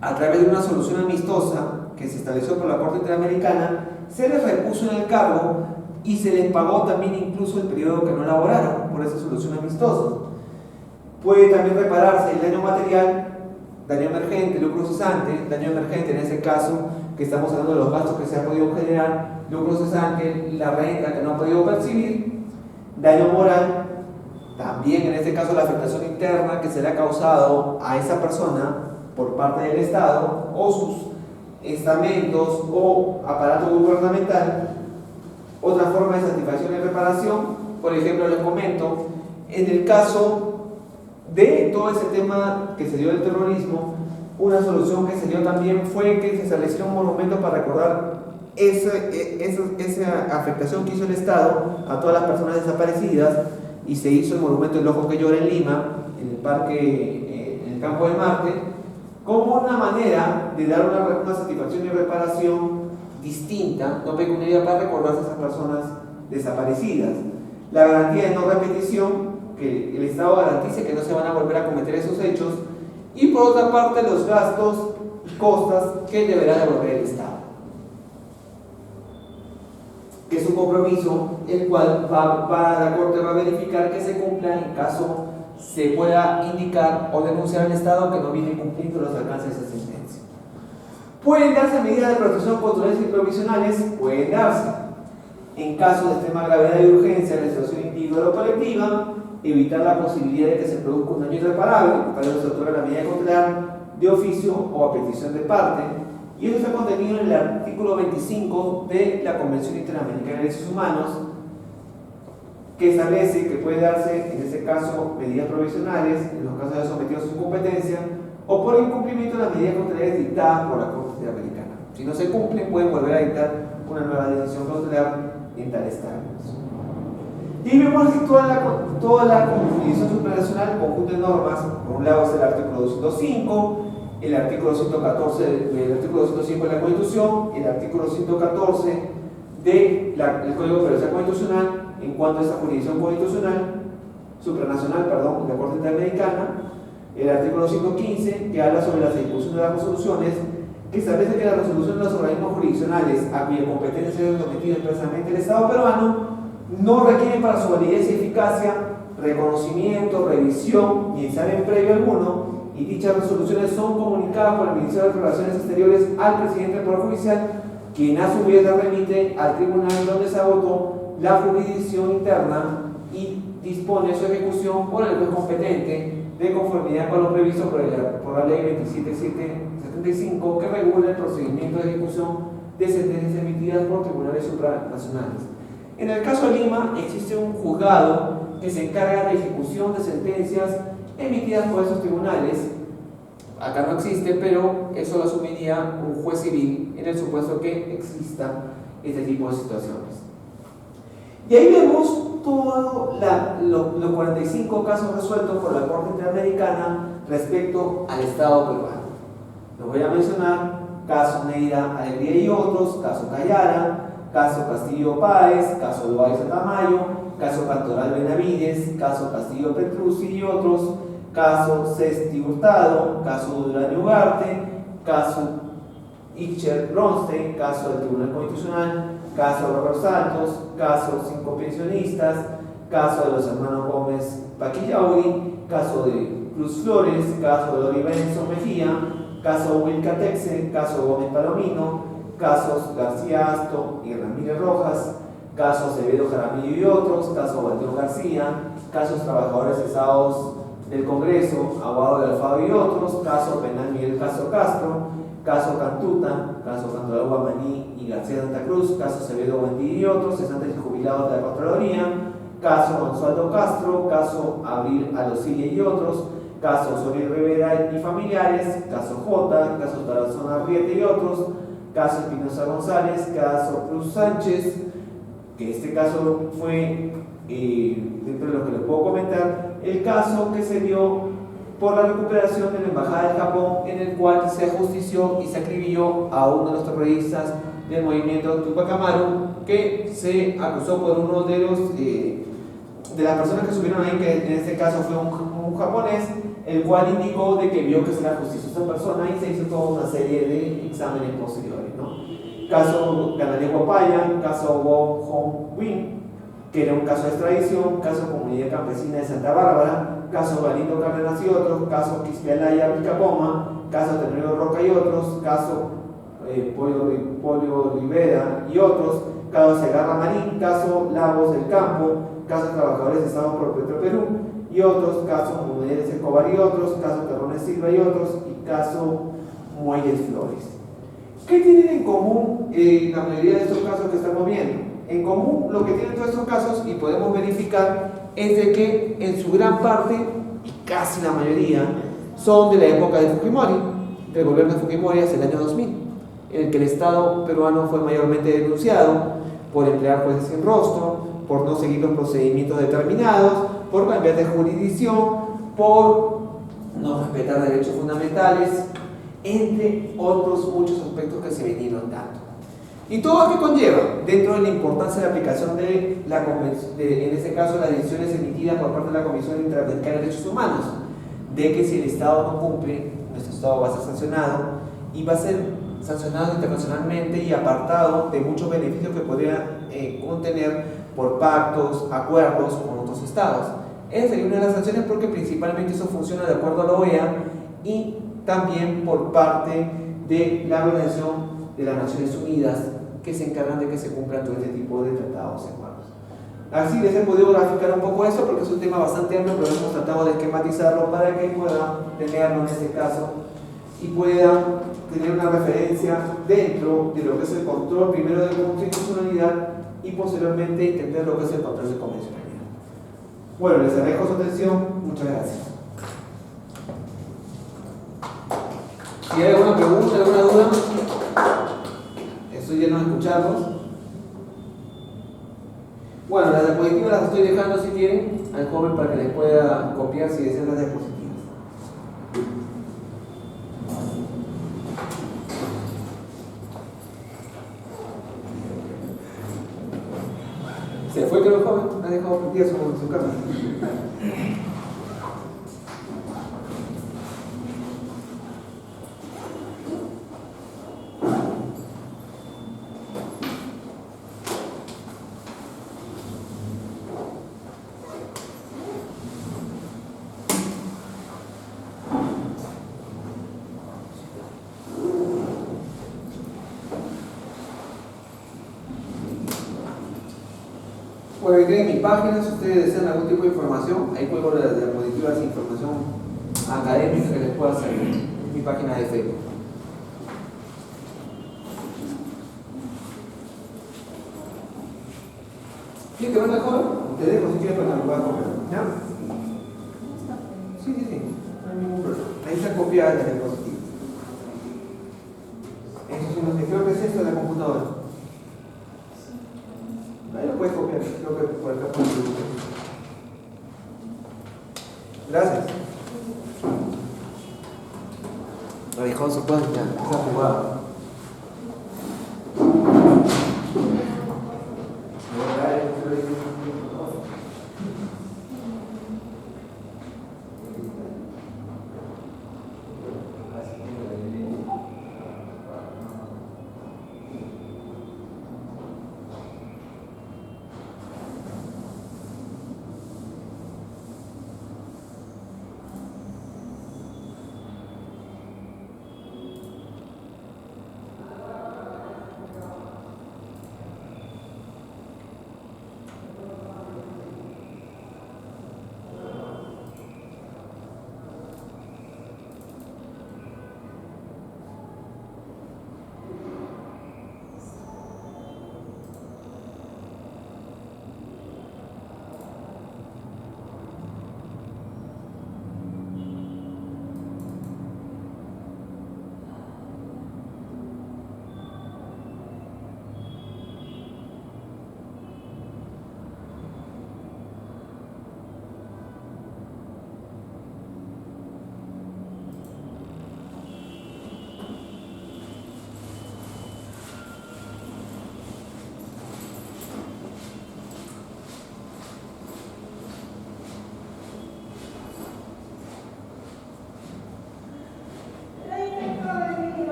a través de una solución amistosa que se estableció por la Corte Interamericana, se les repuso en el cargo y se les pagó también incluso el periodo que no laboraron por esa solución amistosa. Puede también repararse el daño material, daño emergente, lucro cesante. Daño emergente, en ese caso, que estamos hablando de los gastos que se han podido generar, lucro cesante, la renta que no ha podido percibir. Daño moral, también en este caso la afectación interna que se le ha causado a esa persona por parte del Estado o sus estamentos o aparato gubernamental. Otra forma de satisfacción y reparación, por ejemplo, les comento, en el caso de todo ese tema que se dio del terrorismo, una solución que se dio también fue que se estableció un monumento para recordar esa afectación que hizo el Estado a todas las personas desaparecidas, y se hizo el monumento del Ojo que Llora en Lima, en el parque, en el Campo de Marte, como una manera de dar una satisfacción y reparación distinta, no peculiar, para recordarse a esas personas desaparecidas. La garantía de no repetición, que el Estado garantice que no se van a volver a cometer esos hechos, y por otra parte los gastos y costas que deberá devolver el Estado, que es un compromiso el cual la Corte va a verificar que se cumpla en caso se pueda indicar o denunciar al Estado que no viene cumpliendo los alcances de esa sentencia. Pueden darse medidas de protección controladas y provisionales, pueden darse. En caso de extrema gravedad y urgencia de la situación individual o colectiva, evitar la posibilidad de que se produzca un daño irreparable, para eso se otorga la medida cautelar de oficio o a petición de parte, y eso está contenido en el artículo 25 de la Convención Interamericana de Derechos Humanos, que establece que puede darse, en este caso, medidas provisionales, en los casos de sometidos a su competencia, o por incumplimiento de las medidas cautelares dictadas por la Corte Interamericana. Si no se cumplen, pueden volver a dictar una nueva decisión cautelar en tales términos. Y vemos aquí toda la jurisdicción supranacional, conjunto de normas. Por un lado es el artículo 205, el artículo 114 del artículo 205 de la Constitución, el artículo 114 del Código Procesal Constitucional en cuanto a esta jurisdicción constitucional, supranacional, perdón, de la Corte Interamericana, el artículo 115 que habla sobre las ejecuciones de las resoluciones, que establece que las resoluciones de los organismos jurisdiccionales a cuya competencia se ha sometido expresamente el Estado peruano no requieren para su validez y eficacia reconocimiento, revisión ni examen previo alguno, y dichas resoluciones son comunicadas por el Ministerio de Relaciones Exteriores al presidente del Poder Judicial, quien a su vez la remite al tribunal donde se agotó la jurisdicción interna y dispone su ejecución por el juez competente de conformidad con lo previsto por la Ley 27775, que regula el procedimiento de ejecución de sentencias emitidas por tribunales supranacionales. En el caso de Lima existe un juzgado que se encarga de ejecución de sentencias emitidas por esos tribunales. Acá no existe, pero eso lo asumiría un juez civil en el supuesto que exista este tipo de situaciones. Y ahí vemos todos los 45 casos resueltos por la Corte Interamericana respecto al Estado peruano. Los voy a mencionar: caso Neira Alegría y otros, caso Cayara, caso Castillo Páez, caso Duay Santamayo, caso Cantoral Benavides, caso Castillo Petruzzi y otros, caso Cesti Hurtado, caso Durán Ugarte, caso Ixcher Bronstein, caso del Tribunal Constitucional, caso Robert Santos, caso 5 pensionistas, caso de los hermanos Gómez Paquillauri, caso de Cruz Flores, caso de Lori Benson Mejía, caso Wilcatexe, caso Gómez Palomino, casos García Asto y Ramírez Rojas, caso Acevedo Jaramillo y otros, caso Valdeón García, casos Trabajadores Cesados del Congreso, Aguado de Alfaro y otros, caso Penal Miguel Castro Castro, caso Cantuta, caso Cantoral Guamaní y García Santa Cruz, caso Acevedo Buendía y otros, cesantes y jubilados de la Contraloría, caso Gonzalo Castro, caso Abril Alosilla y otros, caso Osorio Rivera y familiares, caso J, caso Tarazona Arrieta y otros, caso Espinosa González, caso Cruz Sánchez, que este caso fue, dentro de lo que les puedo comentar, el caso que se dio por la recuperación de la Embajada del Japón, en el cual se ajustició y se acribilló a uno de los terroristas del movimiento Tupac Amaru, que se acusó por uno de las personas que subieron ahí, que en este caso fue un japonés, el cual indicó de que vio que se le ajustició a esa persona y se hizo toda una serie de exámenes posteriores, ¿no? Caso Ganalia Guapaya, caso Wong Hong Win, que era un caso de extradición, caso Comunidad Campesina de Santa Bárbara, caso Galindo Cárdenas y otros, caso Quispealaya Vilcapoma, caso Ternero Roca y otros, caso Polio Rivera y otros, caso Segarra Marín, caso Lagos del Campo, caso Trabajadores Estados por Petroperú y otros, caso Mujeres Escobar y otros, caso Terrones Silva y otros, y caso Muelles Flores. ¿Qué tienen en común la mayoría de estos casos que estamos viendo? En común, lo que tienen todos estos casos, y podemos verificar, es de que en su gran parte, y casi la mayoría, son de la época de Fujimori, del gobierno de Fujimori hacia el año 2000, en el que el Estado peruano fue mayormente denunciado por emplear jueces sin rostro, por no seguir los procedimientos determinados, por cambiar de jurisdicción, por no respetar derechos fundamentales, entre otros muchos aspectos que se vinieron dando. Y todo lo que conlleva, dentro de la importancia de la aplicación de la convención, en este caso las decisiones emitidas por parte de la Comisión Interamericana de Derechos Humanos, de que si el Estado no cumple, nuestro Estado va a ser sancionado, y va a ser sancionado internacionalmente y apartado de muchos beneficios que podría contener por pactos, acuerdos con otros estados. Esa sería una de las sanciones, porque principalmente eso funciona de acuerdo a la OEA y también por parte de la Organización de las Naciones Unidas, que se encargan de que se cumplan todo este tipo de tratados y acuerdos. Así les he podido graficar un poco eso porque es un tema bastante amplio, pero hemos tratado de esquematizarlo para que puedan tenerlo en este caso y puedan tener una referencia dentro de lo que es el control primero de constitucionalidad y posteriormente entender lo que es el control de convencionalidad. Bueno, les agradezco su atención. Muchas gracias. Si hay alguna pregunta, alguna duda, estoy lleno de escucharlos. Bueno, las diapositivas las estoy dejando si quieren al joven para que les pueda copiar si desean las diapositivas. Se fue, creo, el joven, ha dejado prendida su cámara. Bueno, ahí tienen mi página, si ustedes desean algún tipo de información, ahí cuelgo las diapositivas de información académica que les pueda servir. Es mi página de Facebook. ¿Sí que van a joder? Te dejo si quieres para que lo puedas copiar. ¿Ya? Sí, no hay ningún problema. Ahí está copiada la diapositiva. Eso sí, no sé, creo que es esto de la computadora. Ahí lo puedes copiar, creo que por acá puedes copiar. Gracias. Lo dejó en su cuenta, esa jugada.